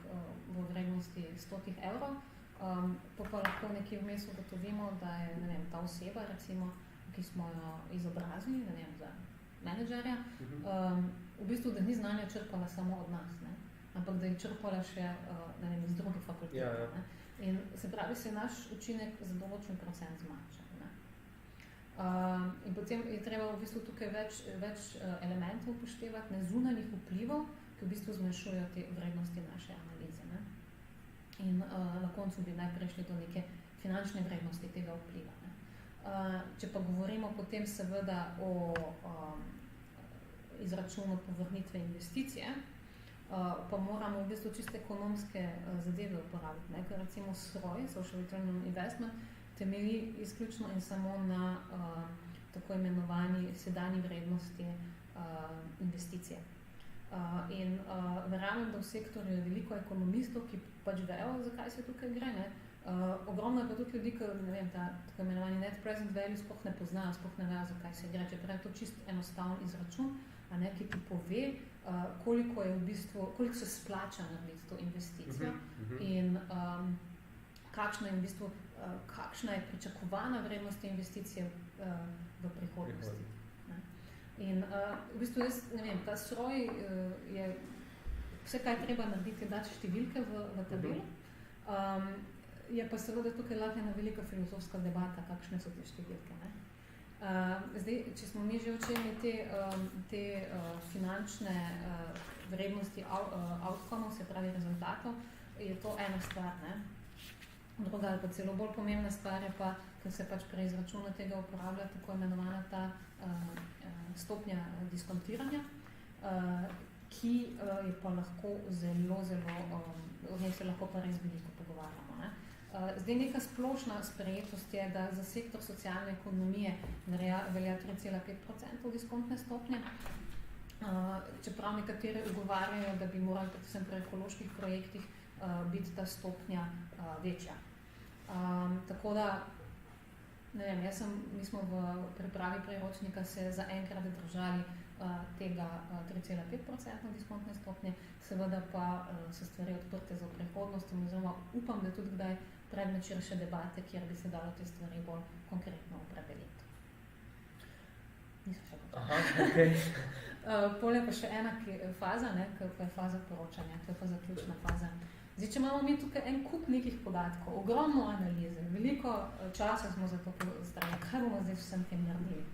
v vrednosti 100 evrov, pa lahko nekje vmes ugotovimo, da je, ne vem, ta oseba, recimo, ki smo jo izobrazili, ne vem, za menedžerja, v bistvu, da ni znanja črpala samo od nas, ampak da je črpala še, ne vem, iz drugih fakultet. In se pravi, se naš učinek za določen procent zmanjša. In potem je treba v bistvu tukaj več elementov upoštevati, zunanjih vplivov, ki v bistvu zmanjšujejo te vrednosti naše analize. In na koncu bi najprej šli do neke finančne vrednosti tega vpliva. Če pa govorimo potem seveda o računu povrnitve investicije, pa moramo v bistvu čiste ekonomske zadeve uporabiti. Ne? Ker recimo SROI, Social Return on Investment, temelji izključno in samo na tako imenovani sedanji vrednosti investicije. In verjamem, da v sektorju je veliko ekonomistov, ki pač vejo, zakaj se tukaj gre. Ne? Ogromno je pa tudi ljudi, ki tako imenovani net present value sploh ne poznajo, sploh ne vejo, zakaj se gre. Čeprav je to čist enostaven izračun, ki ti pove, koliko se splača narediti to investicijo in kakšna je pričakovana vrednost te investicije v prihodnosti. In v bistvu jaz, ne vem, ta SROI je vse, kaj treba narediti, dati številke v tabelo. Je pa seveda tukaj lahko ena velika filozofska debata, kakšne so te številke. Ne? Zdaj, če smo mi že učili te finančne vrednosti outcomov, se pravi rezultatov, je to ena stvar. Ne? Druga ali pa celo bolj pomembna stvar je pa, ker se pač pri izračunu tega uporablja tako imenovana ta stopnja diskontiranja, ki je pa lahko zelo, o njej se lahko pa res veliko pogovarjamo. Ne? Zdaj neka splošna sprejetost je, da za sektor socialne ekonomije velja 3,5% diskontne stopnje, čeprav nekateri ugovarjajo, da bi morali predvsem pri ekoloških projektih biti ta stopnja večja. Tako da, ne vem, mi smo v pripravi priročnika se zaenkrat držali tega 3,5% diskontne stopnje, seveda pa so stvari odprte za prihodnost, oziroma upam, da tudi kdaj predmet širše debate, kjer bi se dalo te stvari bolj konkretno opredeliti. Nisem še gotovo. Aha, ok. Poleg pa še ena faza, ki je faza poročanja, to je pa zaključna faza. Zdaj, če imamo mi tukaj en kup nekih podatkov, ogromno analize, veliko časa smo za to postavili, kaj bomo zdaj vsem tem naredili.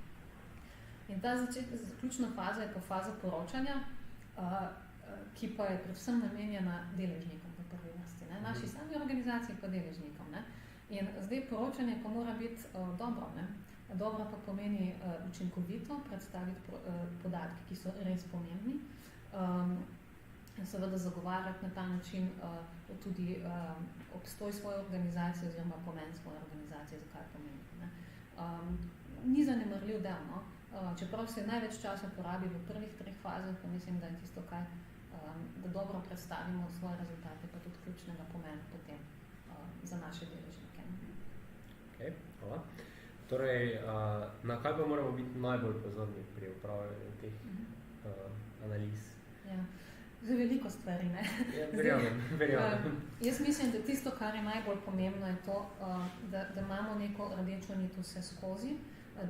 In ta zaključna faza je pa faza poročanja, ki pa je predvsem namenjena deležnikom v prvi vrsti. Ne? Naši sami organizaciji pa deležnikom. Ne? In zdaj poročanje pa mora biti dobro. Ne? Dobro pa pomeni učinkovito predstaviti podatke, ki so res pomembni. Seveda zagovarjati na ta način tudi obstoj svoje organizacije oziroma pomen svoje organizacije, zakaj je pomembno. Ni zanemarljiv del, no? Čeprav se največ časa porabi v prvih 3 fazah, pa mislim, da je tisto, da dobro predstavimo svoje rezultate, pa tudi ključnega pomena potem za naše deležnike. Ok, hvala. Torej, na kaj pa moramo biti najbolj pozorni pri upravljanju teh analiz? Ja. Za veliko stvari, ne? Ja, verjamem. Jaz mislim, da tisto, kar je najbolj pomembno, je to, da imamo neko rdečo nit vse skozi,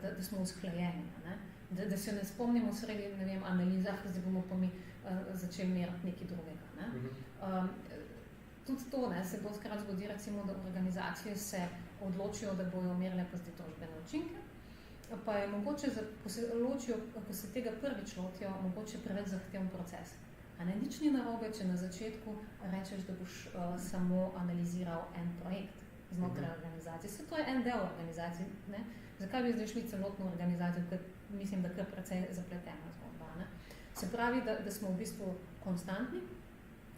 da smo usklajeni, ne? Da se ne spomnimo sredi, ne vem, analizah, zdaj bomo pa mi začeli meriti nekaj drugega. Ne? Tudi to, ne, se dostkrat zgodi, recimo, da organizacije se odločijo, da bojo merile pa zdaj družbene učinke, pa je mogoče, ko se tega prvič lotijo, mogoče preveč zahteven proces. Nič ni narobe, če na začetku rečeš, da boš samo analiziral en projekt znotraj organizacije. Se to je en del organizacije. Ne? Zakaj bi zdaj šli celotno organizacijo, ker mislim, da kar precej zapletena zgodba. Ne? Se pravi, da smo v bistvu konstantni,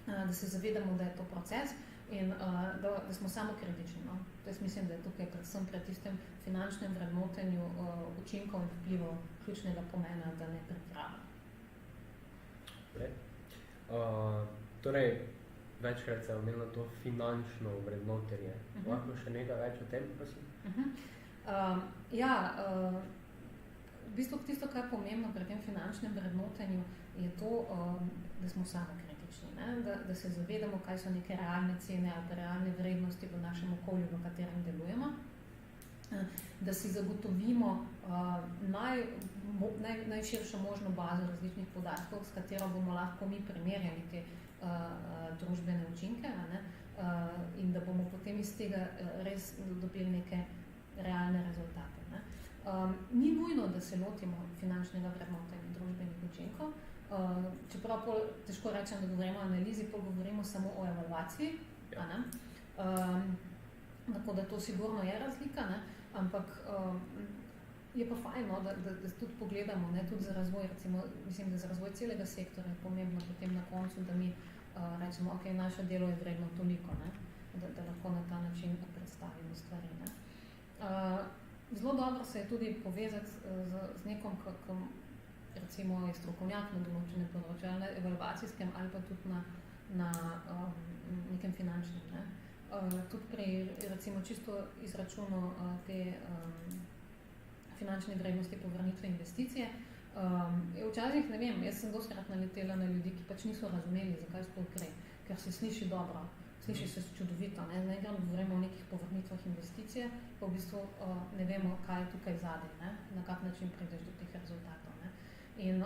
da se zavedamo, da je to proces in da smo samo kritični. No? Jaz mislim, da je tukaj predvsem pred tistem finančnem vrednotenju učinkov in vplivov ključnega pomena, da ne pretiravamo. Torej, večkrat se je omenilo to finančno vrednotenje. Lahko še nekaj več o tem, prosim? V bistvu tisto, kar je pomembno pri tem finančnem vrednotenju, je to, da smo samokritični, ne? Da se zavedamo, kaj so neke realne cene ali realne vrednosti v našem okolju, v katerem delujemo, da si zagotovimo najširšo možno bazo različnih podatkov, s katero bomo lahko mi primerjali te družbene učinke, ne? In da bomo potem iz tega res dobili neke realne rezultate. Ne? Ni nujno, da se lotimo finančnega vrednotenja družbenih učinkov, čeprav težko rečem, da govorimo o analizi, govorimo samo o evaluaciji. Ja. Tako da to sigurno je razlika, ne? Ampak Je pa fajn, no, da tudi pogledamo, ne, tudi za razvoj, recimo, mislim, da za razvoj celega sektora je pomembno potem na koncu, da mi rečemo, ok, naše delo je vredno toliko, ne, da lahko na ta način predstavimo stvari. Ne. Zelo dobro se je tudi povezati z nekom, ki recimo je strokovnjak na določene področje, ali na evaluacijskem, ali pa tudi na nekem finančnem. Ne. Tudi pri recimo čisto izračunu te finančne vrednosti povrnitve investicije. Včasih, ne vem, jaz sem dostikrat naletela na ljudi, ki pač niso razumeli, zakaj sploh gre, ker se sliši dobro, sliši se čudovito. Ne govorimo o nekih povrnitvah investicije, pa v bistvu ne vemo, kaj je tukaj zadaj, ne? Na kak način prideš do teh rezultatov. Ne? In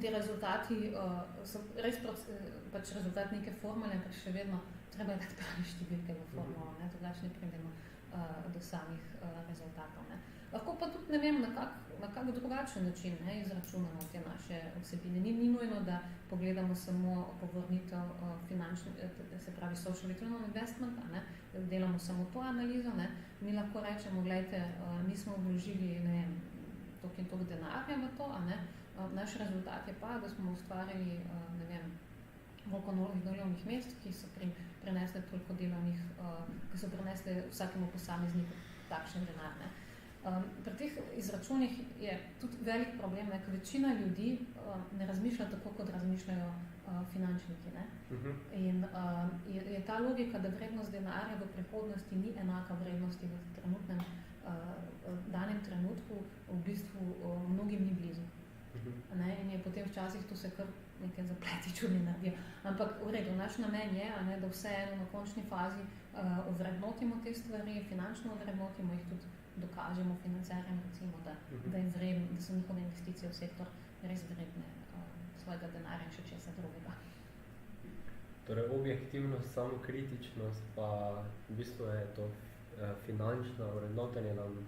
ti rezultati so res pač rezultat neke formule, ampak še vedno treba je dati pravi številke v formulo, drugače ne pridemo do samih rezultatov. Ne? Lahko pa tudi, ne vem, na kak drugačen način izračunamo te naše vsebine. Ni nujno, da pogledamo samo povrnitev finančne, se pravi social return on investment, ne? Delamo samo to analizo. Ne? Mi lahko rečemo, gledajte, mi smo vložili, ne vem, toliko in toliko denarja v to, a ne? Naš rezultat je pa, da smo ustvarili, ne vem, veliko novih delovnih mest, ki so prinesli toliko delovnih, ki so prinesli vsakemu posamezniku takšen denar. Ne? Pri teh izračunih je tudi velik problem, ker večina ljudi ne razmišlja tako, kot razmišljajo finančniki. Ne? In je ta logika, da vrednost denarja v prihodnosti ni enaka vrednosti v trenutnem danem trenutku, v bistvu mnogim ni blizu. Ne? In je potem včasih tu se kar nekaj zapleti čudni naredijo. Ampak v redu, naš namen je, da vseeno na končni fazi ovrednotimo te stvari, finančno ovrednotimo jih tudi dokažemo financerjem, recimo, da je vredno, da so njihove investicije v sektor res vredne svojega denarja in še česa drugega. Torej, objektivnost, samokritičnost, pa v bistvu je to finančno ovrednotenje nam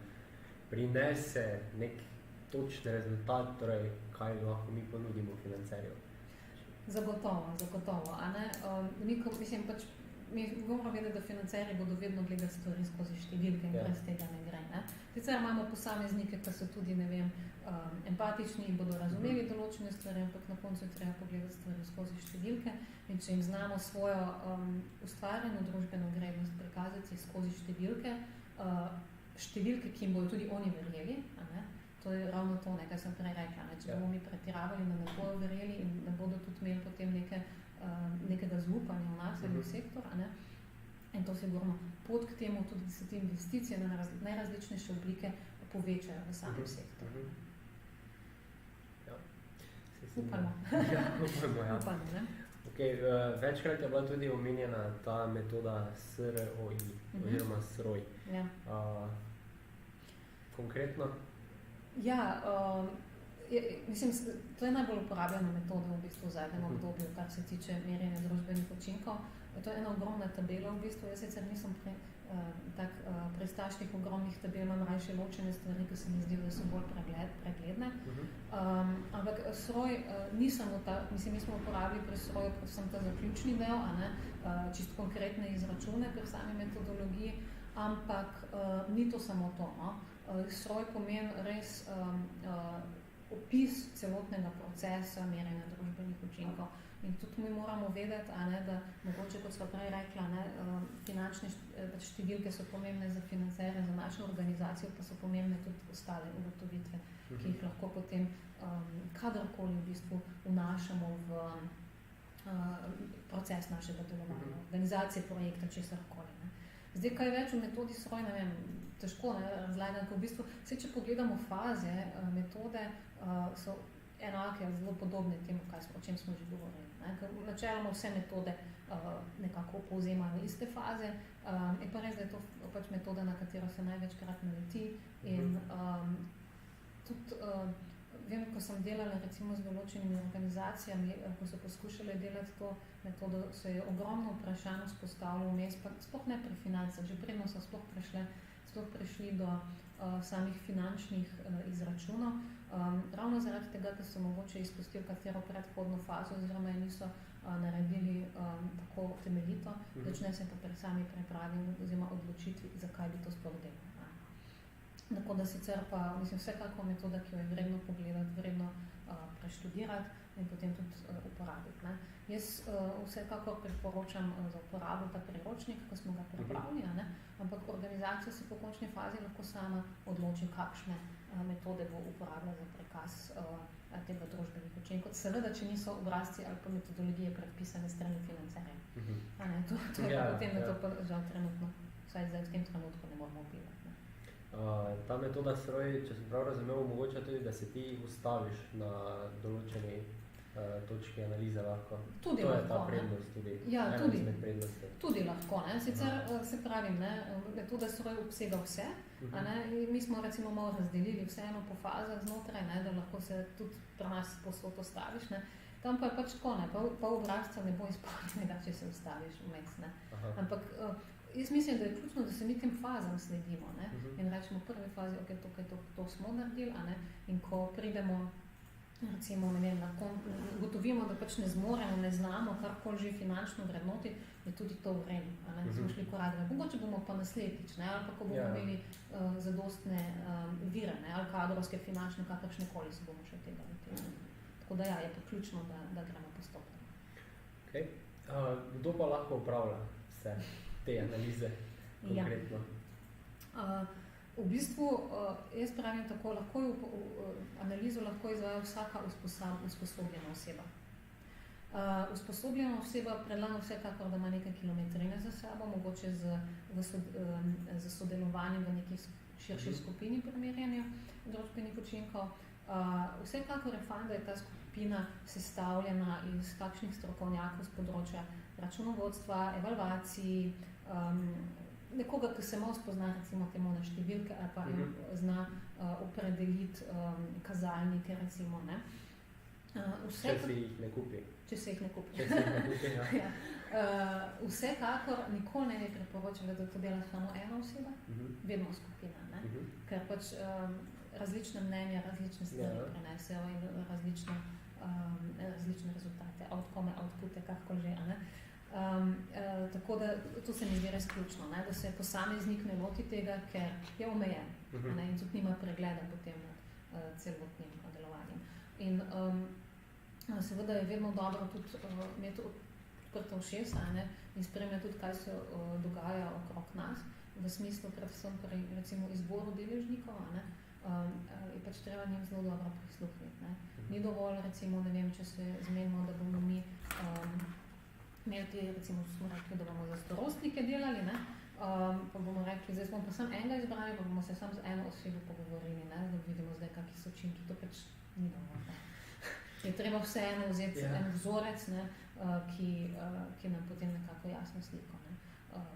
prinese nek točni rezultat, torej, kaj lahko mi ponudimo financerju. Zagotovo, a ne? Mislim, pač, mi moramo vedeti, da financerji bodo vedno gledati stvari skozi številke in brez tega ne gre. Ne? Sicer imamo posameznike, ki so tudi, ne vem, empatični in bodo razumeli določene stvari, ampak na koncu je treba pogledati stvari skozi številke in če jim znamo svojo ustvarjeno družbeno vrednost prikazati skozi številke, ki jim bodo tudi oni verjeli, a ne? To je ravno to, kar sem prej rekla. Ne? Če bomo mi pretiravali, da ne bodo verjeli in da bodo tudi imeli potem nekega zaupanja v nas ali v sektor, a ne? In to sigurno pot k temu, tudi da se te investicije na najrazličnejše oblike povečajo v samem sektorju. Ja. Upamo. Ja, upamo, ja. Upamo, ne? Okay, večkrat je bila tudi omenjena ta metoda SROI, oziroma SROI. Ja. Konkretno? Ja, mislim, to je najbolj uporabljena metoda v bistvu v zadnjem obdobju, kar se tiče merjenja družbenih učinkov. To je ena ogromna tabela v bistvu. Jaz sicer nisem pristaš teh ogromnih tabel, imam rajše ločene stvari, ki se mi zdijo, da so bolj pregledne. Ampak SROI ni samo ta, mislim, mi smo uporabili pri SROI predvsem ta zaključni del, a ne, čisto konkretne izračune pri sami metodologiji, ampak ni to samo to, no. SROI pomeni res opis celotnega procesa merjenja družbenih učinkov. In tudi mi moramo vedeti, a ne, da mogoče, kot sva prej rekla, ne, finančne številke so pomembne za financerje, za našo organizacijo, pa so pomembne tudi ostale ugotovitve, ki jih lahko potem kadarkoli v bistvu vnašamo v proces našega delovanja, organizacije, projekta, česarkoli. Ne. Zdaj, kaj več v metodi SROI, ne vem, težko razlagam, ko v bistvu, če pogledamo faze, metode so enake, zelo podobne temu, o čem smo že govorili. Načeloma vse metode nekako povzemajo iste faze, je pa res, da je to pač metoda, na katero se največkrat naleti in tudi vem, ko sem delala recimo z določenimi organizacijami, ko so poskušali delati to metodo, se je ogromno vprašanj vzpostavilo vmes, pa sploh ne pri financah, že predno so sploh prišli do samih finančnih izračunov. Ravno zaradi tega, ker so mogoče izpustili katero predhodno fazo oziroma je niso naredili tako temeljito, začne se pa pri sami pripravi oziroma odločitvi, zakaj bi to sploh delali. Tako da sicer pa, mislim, vsekako metoda, ki jo je vredno pogledati, vredno preštudirati in potem tudi uporabiti. Ne. Jaz vsekakor priporočam za uporabo ta priročnik, ko smo ga pripravili, ne, ampak organizacija se po končni fazi lahko sama odloči, kakšne metode bo uporabila za prikaz tega družbenih učinkov. Seveda, če niso obrazci ali pa metodologije predpisane strani financerja. To je potem, da to pa žal trenutno, vsaj zdaj v tem trenutku ne moramo vplivati. Ta metoda SROI, če sem prav razumel, omogoča tudi, da se ti ustaviš na določeni točki analize lahko. Tudi to lahko, je ta prednost tudi. Ja, tudi lahko. Ne. Sicer se pravim, ne, metoda SROI obsega vse. Ne. Mi smo recimo malo razdelili vseeno po fazah znotraj, ne, da lahko se tudi pri nas posod ustaviš. Ne. Tam pa je pač tako, ne, pa obrazca ne bo izpolnjenega, če se ustaviš vmes. Ne. Ampak jaz mislim, da je ključno, da se mi tem fazam sledimo, ne, in rečemo v prvi fazi, ok, to smo naredili, a ne, in ko pridemo, recimo, ne vem, ugotovimo, da pač ne zmoremo, ne znamo karkoli že finančno vrednoti, je tudi to v redu, a ne, smo šli korak. Mogoče bomo pa naslednjič, ne, ali pa ko bomo imeli zadostne vire, ne, ali kadrovske, finančne, kakršnekoli se bomo še tega lotili. Tako da ja, je pa ključno, da gremo postopno. Okay. Kdo pa lahko upravlja vse te analize konkretno? V bistvu, jaz pravim tako, analizo lahko izvaja vsaka usposobljena oseba. Usposobljena oseba predlaga vsekakor, da ima nekaj kilometrine za sabo, mogoče z sodelovanjem v nekih širši skupini pri merjenju družbenih učinkov. Vsekakor je fajn, da je ta skupina sestavljena iz kakšnih strokovnjakov z področja računovodstva, evalvacij, nekoga, ki se malo spozna recimo temu na številke ali pa zna opredeliti kazalnike recimo, ne. Če si jih ne kupi. Če se jih ne kupi. Ja. Vsekakor nikoli ne bi priporočala, da to dela samo ena oseba, vedno skupina, ne. Ker pač različne mnenja, različne stvari prenesejo in različne rezultate, outcome, outpute, kakorkoli že, ne. Tako da to se mi zdi res ključno, ne, da se posameznik ne loti tega, ker je omejen, ne, in tudi nima pregleda potem nad celotnim delovanjem. In seveda je vedno dobro tudi imeti odprta ušesa, ne, in spremljati tudi, kaj se dogaja okrog nas, v smislu predvsem pri recimo izboru deležnikov, ne, je pač treba njim zelo dobro prisluhniti, ne. Ni dovolj, recimo, ne vem, če se zmenimo, da bomo mi imeli, recimo, smo rekli, da bomo za starostnike delali, ne, pa bomo rekli, zdaj smo pa samo enega izbrali, pa bomo se samo z eno osebo pogovorili, ne, da vidimo zdaj, kakšni so učinki, to pač ni dovolj. Je treba vseeno vzeti en vzorec, ne, ki nam potem nekako jasno sliko, ne,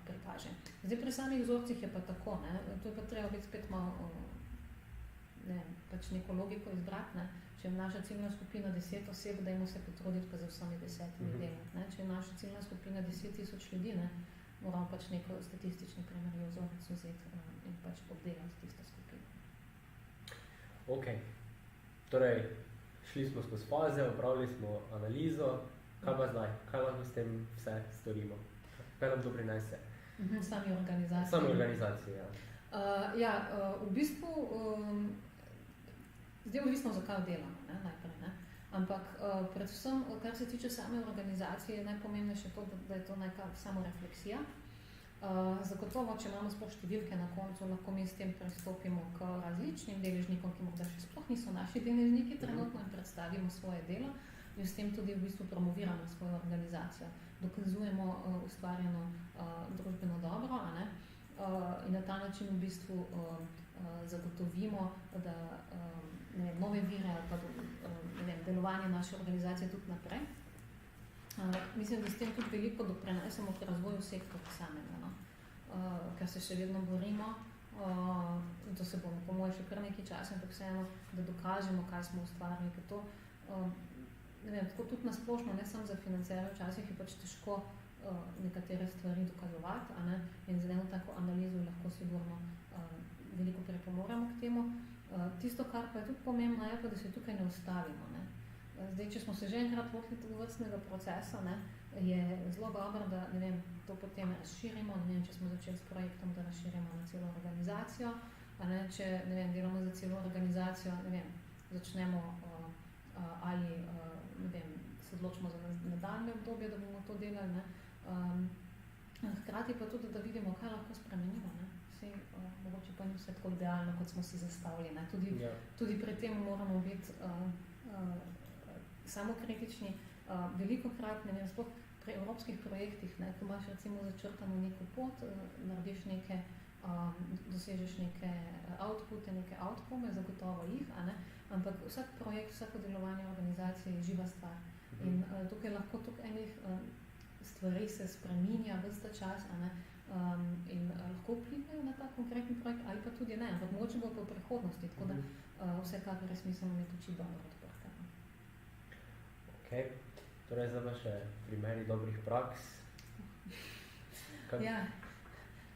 prikaže. Zdaj pri samih vzorcih je pa tako, ne, to je pa treba biti spet malo, ne vem, pač neko logiko izbrati, ne. Če je naša ciljna skupina 10 oseb, dajmo se potruditi pa za vsemi 10 delati, ne. Če je naša ciljna skupina 10,000 ljudi, ne, moramo pač neko statistični primerljiv vzorec vzeti in pač obdelati tisto skupino. Ok, torej šli smo skozi faze, opravili smo analizo, kaj pa zdaj? Kaj lahko s tem vse storimo? Kaj nam to prinese? Sami organizaciji. Sami organizaciji, ja. Ja, v bistvu zdaj odvisno, za kaj delamo, ne, najprej, ne. Ampak predvsem, kar se tiče same organizacije, je najpomembnejše to, da je to neka samorefleksija. Zagotovo, če imamo sploh številke na koncu, lahko mi s tem pristopimo k različnim deležnikom, ki morda še sploh niso naši deležniki trenutno in predstavimo svoje delo in s tem tudi v bistvu promoviramo svojo organizacijo. Dokazujemo ustvarjeno družbeno dobro, a ne, in na ta način v bistvu zagotovimo, da ne vem, nove vire ali pa ne vem, delovanje naše organizacije tudi naprej. Mislim, da s tem tudi veliko doprinesemo k razvoju sektorja samega, no? Ker se še vedno borimo, to se bomo po moje še kar nekaj časa, ampak vseeno, da dokažemo, kaj smo ustvarili, ker to, ne vem, tako tudi nasplošno, ne samo za financerje, včasih je pač težko nekatere stvari dokazovati, a ne, in z eno tako analizo lahko sigurno veliko pripomoremo k temu. Tisto, kar pa je tudi pomembno, je pa, da se tukaj ne ustavimo, ne. Zdaj, če smo se že enkrat lotili tovrstnega procesa, ne, je zelo dobro, da, ne vem, to potem razširimo, ne vem, če smo začeli s projektom, da razširimo na celo organizacijo, Če delamo za celo organizacijo, začnemo ali se odločimo za nadaljnje obdobje, da bomo to delali. Hkrati pa tudi, da vidimo, kaj lahko spremenimo. Mogoče pa ni vse tako idealno, kot smo si zastavili. Tudi pri tem moramo biti samokritični. Velikokrat, sploh pri evropskih projektih, ko imaš recimo začrtano neko pot, narediš neke, dosežeš neke outpute, neke outcome, zagotovo jih, ampak vsak projekt, vsako delovanje organizacije je živa stvar. In tukaj lahko enih stvari se spreminja ves ta čas, in lahko vplivajo na ta konkretni projekt, ali pa tudi ne, ampak mogoče bo v prihodnosti, tako da vsekakor je smiselno imeti oči dobro odprte. Ok, torej zdaj pa še primeri dobrih praks. Ja,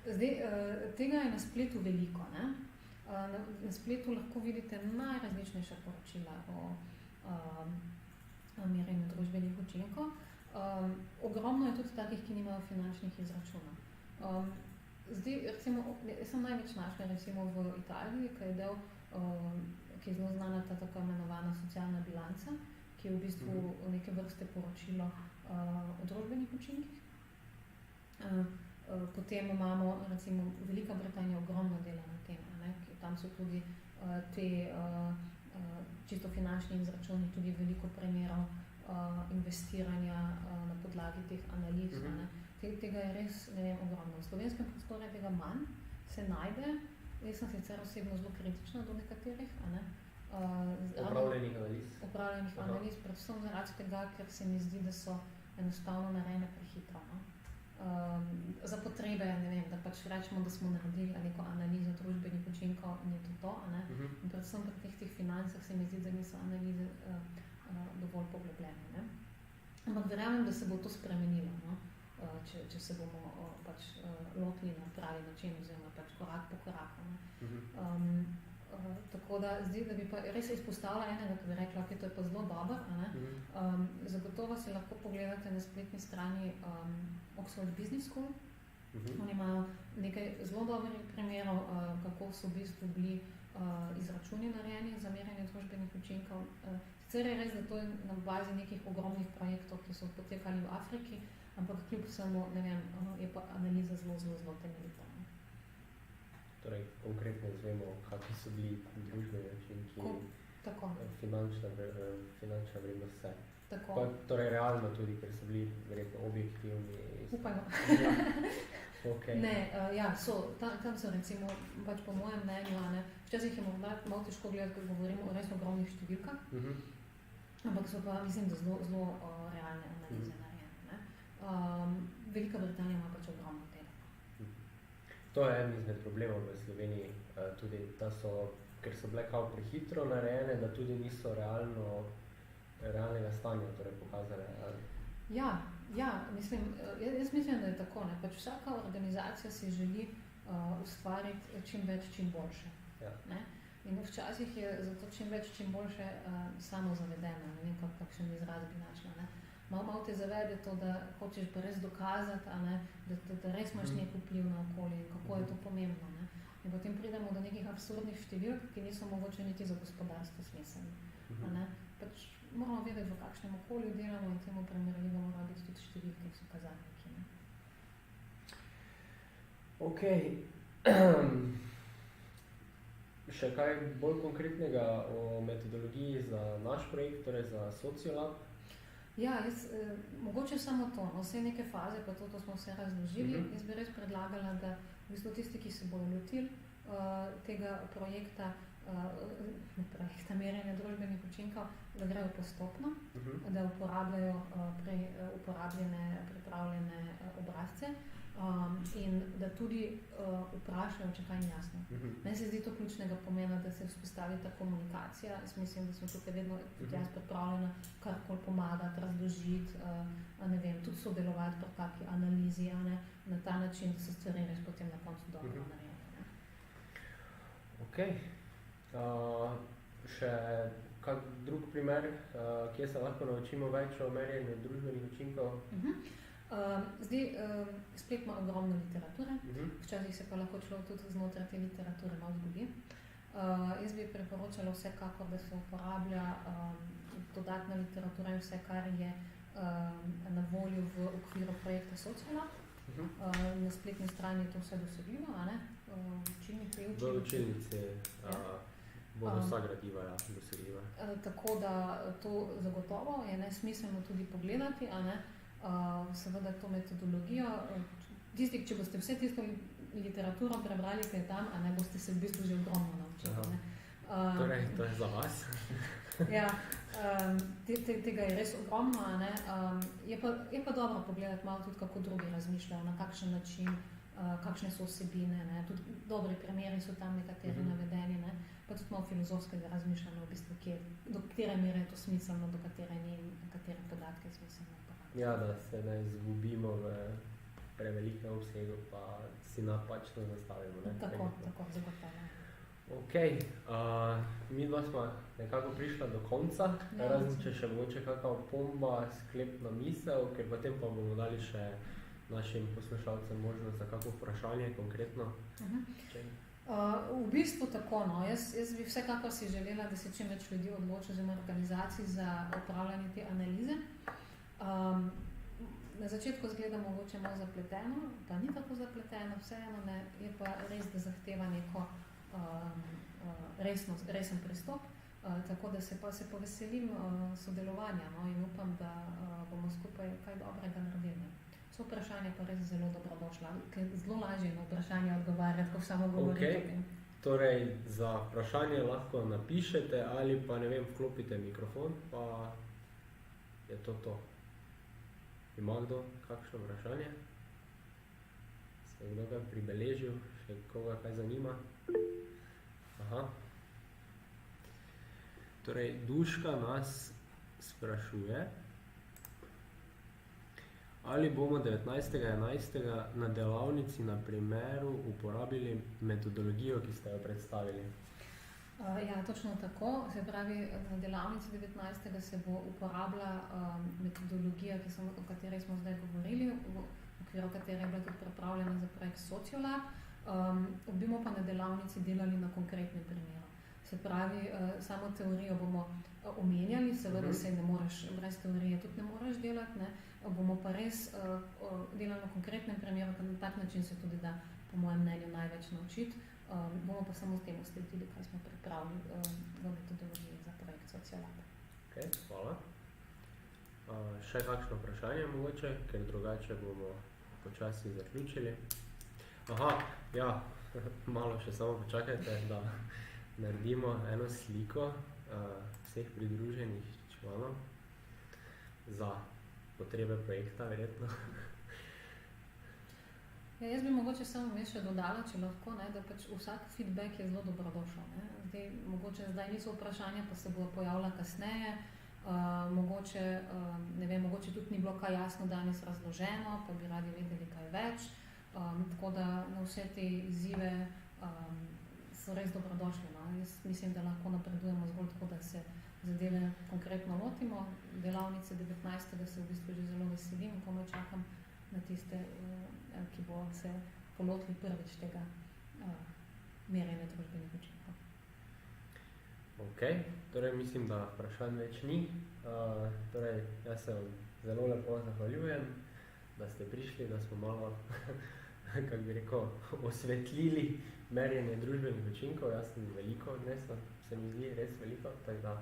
zdaj, tega je na spletu veliko. Na spletu lahko vidite najrazličnejša poročila o merjenju družbenih učinkov. Ogromno je tudi takih, ki nimajo finančnih izračunov. Zdaj, recimo, jaz sem največ našla recimo v Italiji, ki je zelo znana ta tako imenovana socialna bilanca, ki je v bistvu neke vrste poročilo o družbenih učinkih. Potem imamo, recimo, Velika Britanija ogromno dela na tem, tam so tudi te čisto finančni izračuni, tudi veliko primerov investiranja na podlagi teh analiz. Tega je res, ogromno. V slovenskem prostoru je tega manj, se najde. Jaz sem sicer osebno zelo kritična do nekaterih. Opravljenih analiz? Opravljenih analiz, predvsem zaradi tega, ker se mi zdi, da so enostavno narejene prehitro. Za potrebe, da pač rečemo, da smo naredili neko analizo družbenih učinkov in je to. In predvsem pri teh financah se mi zdi, da niso analize dovolj poglobljene. Ampak verjamem, da se bo to spremenilo, če se bomo pač lotili na pravi način oziroma pač korak po koraku. Tako da zdaj, da bi pa res izpostavila enega, ki bi rekla, ok, to je pa zelo dobro. Zagotovo se lahko pogledate na spletni strani Oxford Business School. Oni imajo nekaj zelo dobrih primerov, kako so v bistvu bili izračuni narejeni za merjenje družbenih učinkov. Sicer je res, da to je na bazi nekih ogromnih projektov, ki so potekali v Afriki, ampak kljub samo, je pa analiza zelo temeljita. Torej, konkretno izvemo, kakvi so bili družbeni učinki, finančna vrednost vse. Pa torej realno tudi, ker so bili verjetno objektivni. Upajmo. Okay. Tam so recimo, pač po mojem mnenju, včasih je malo težko gledati, ko govorimo o res ogromnih številkah, ampak so pa, mislim, da zelo realne analize narejene. Velika Britanija ima pač ogromno tega. To je en izmed problemov v Sloveniji, tudi, da so, ker so bile kao prehitro narejene, da tudi niso realnega stanja torej pokazale. Jaz mislim, da je tako. Pač vsaka organizacija si želi ustvariti čim več, čim boljše. In včasih je zato čim več, čim boljše samozavedeno. Ne vem, kakšen izraz bi našla. Malo te zavede to, da hočeš pa res dokazati, da res imaš nek vpliv na okolje in kako je to pomembno. In potem pridemo do nekih absurdnih številk, ki niso mogoče niti za gospodarstvo smiselni. Pač moramo vedeti, v kakšnem okolju delamo in temu primerljivo mora biti tudi številke, ki so kazalniki. Ok. Še kaj bolj konkretnega o metodologiji za naš projekt, torej za Sociolab? Mogoče samo to, vse neke faze, pa to smo vse razložili. Jaz bi res predlagala, da v bistvu tisti, ki se bodo lotili tega projekta merjenja družbenih učinkov, da grejo postopno, da uporabljajo pripravljene obrazce in da tudi vprašajo, če kaj ni jasno. Meni se zdi to ključnega pomena, da se vzpostavi ta komunikacija. Jaz mislim, da smo tukaj vedno tudi jaz pripravljena karkoli pomagati, razložiti, tudi sodelovati pri taki analizi, na ta način, da se stvari res potem na koncu dobro narejene. Ok. Še kak drug primer, kje se lahko naučimo več o merjenju družbenih učinkov? Splet ima ogromno literature, včasih se pa lahko človek tudi znotraj te literature malo zgubi. Jaz bi priporočala vsekakor, da se uporablja dodatna literatura in vse, kar je na voljo v okviru projekta Sociolab. Na spletni strani je to vse dosegljivo, v učilnici bodo vsa gradiva dosegljiva. Tako da to zagotovo je nesmiselno tudi pogledati, seveda to metodologijo. Tisti, če boste vse tisto literaturo prebrali, kaj je tam, boste se v bistvu že ogromno naučili. Torej, to je za vas. Ja, tega je res ogromno. Je pa dobro pogledati malo tudi, kako drugi razmišljajo, na kakšen način, kakšne so vsebine. Tudi dobri primeri so tam nekateri navedeni, pa tudi malo filozofskega razmišljanja, v bistvu, do katere mere je to smiselno, do katere ni in katere podatke je smiselno uporabiti. Ja, da se ne izgubimo v prevelikem obsegu, pa si napačno zastavimo. Tako, zagotovo. Ok, mi dva smo nekako prišla do konca, razen če še mogoče kakva opomba, sklepna misel, ker potem pa bomo dali še našim poslušalcem možnost za kakvo vprašanje konkretno. V bistvu tako, jaz bi vsekakor si želela, da se čim več ljudi odloči oziroma organizacij za upravljanje te analize. Na začetku zgleda mogoče malo zapleteno, pa ni tako zapleteno, vseeno je pa res, da zahteva neko resen pristop, tako da se poveselim sodelovanja in upam, da bomo skupaj kaj dobrega naredili. So vprašanja pa res zelo dobrodošla, ker zelo lažje na vprašanje odgovarjati, ko samo govorite o tem. Torej, za vprašanje lahko napišete ali pa, vklopite mikrofon, pa je to. Ima kdo kakšno vprašanje? Se je kdo ga pribeležil, še koga kaj zanima? Torej, Duška nas sprašuje, ali bomo 19.11. na delavnici na primeru uporabili metodologijo, ki ste jo predstavili. Ja, točno tako. Se pravi, na delavnici 19. se bo uporabila metodologija, o kateri smo zdaj govorili, v okviru katere je bila tudi pripravljena za projekt Sociolab. Bomo pa na delavnici delali na konkretnem primeru. Se pravi, samo teorijo bomo omenjali, seveda se ne moreš, brez teorije tudi ne moreš delati, bomo pa res delali na konkretnem primeru, ker na tak način se tudi da, po mojem mnenju, največ naučiti. Bomo pa samo s tem usledili, kaj smo pripravili v metodologiji za projekt Sociolab. Ok, hvala. Še kakšno vprašanje mogoče, ker drugače bomo počasi zaključili. Ja, malo še samo počakajte, da naredimo eno sliko vseh pridruženih članov za potrebe projekta, verjetno. Ja, jaz bi mogoče samo še dodala, če lahko, da pač vsak feedback je zelo dobrodošel. Mogoče zdaj niso vprašanja, pa se bodo pojavila kasneje. Mogoče tudi ni bilo kaj jasno danes razloženo, pa bi radi vedeli kaj več. Tako da na vse te izzive so res dobrodošli. Jaz mislim, da lahko napredujemo zgolj tako, da se zadeve konkretno lotimo. Delavnice 19. se v bistvu že zelo veselim, komaj čakam na tiste, ki bo se polotili prvič tega merjenja družbenih učinkov. Ok, torej mislim, da vprašanj več ni. Torej, jaz se vam zelo lepo zahvaljujem, da ste prišli, da smo malo, kako bi rekel, osvetlili merjenje družbenih učinkov. Jaz sem veliko odnesla, se mi zdi res veliko, tako da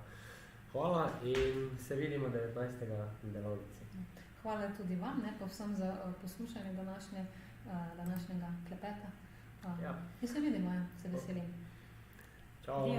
hvala in se vidimo 19. delavnici. Hvala tudi vam, povsem za poslušanje današnjega klepeta. In se vidimo, se veselim. Čau.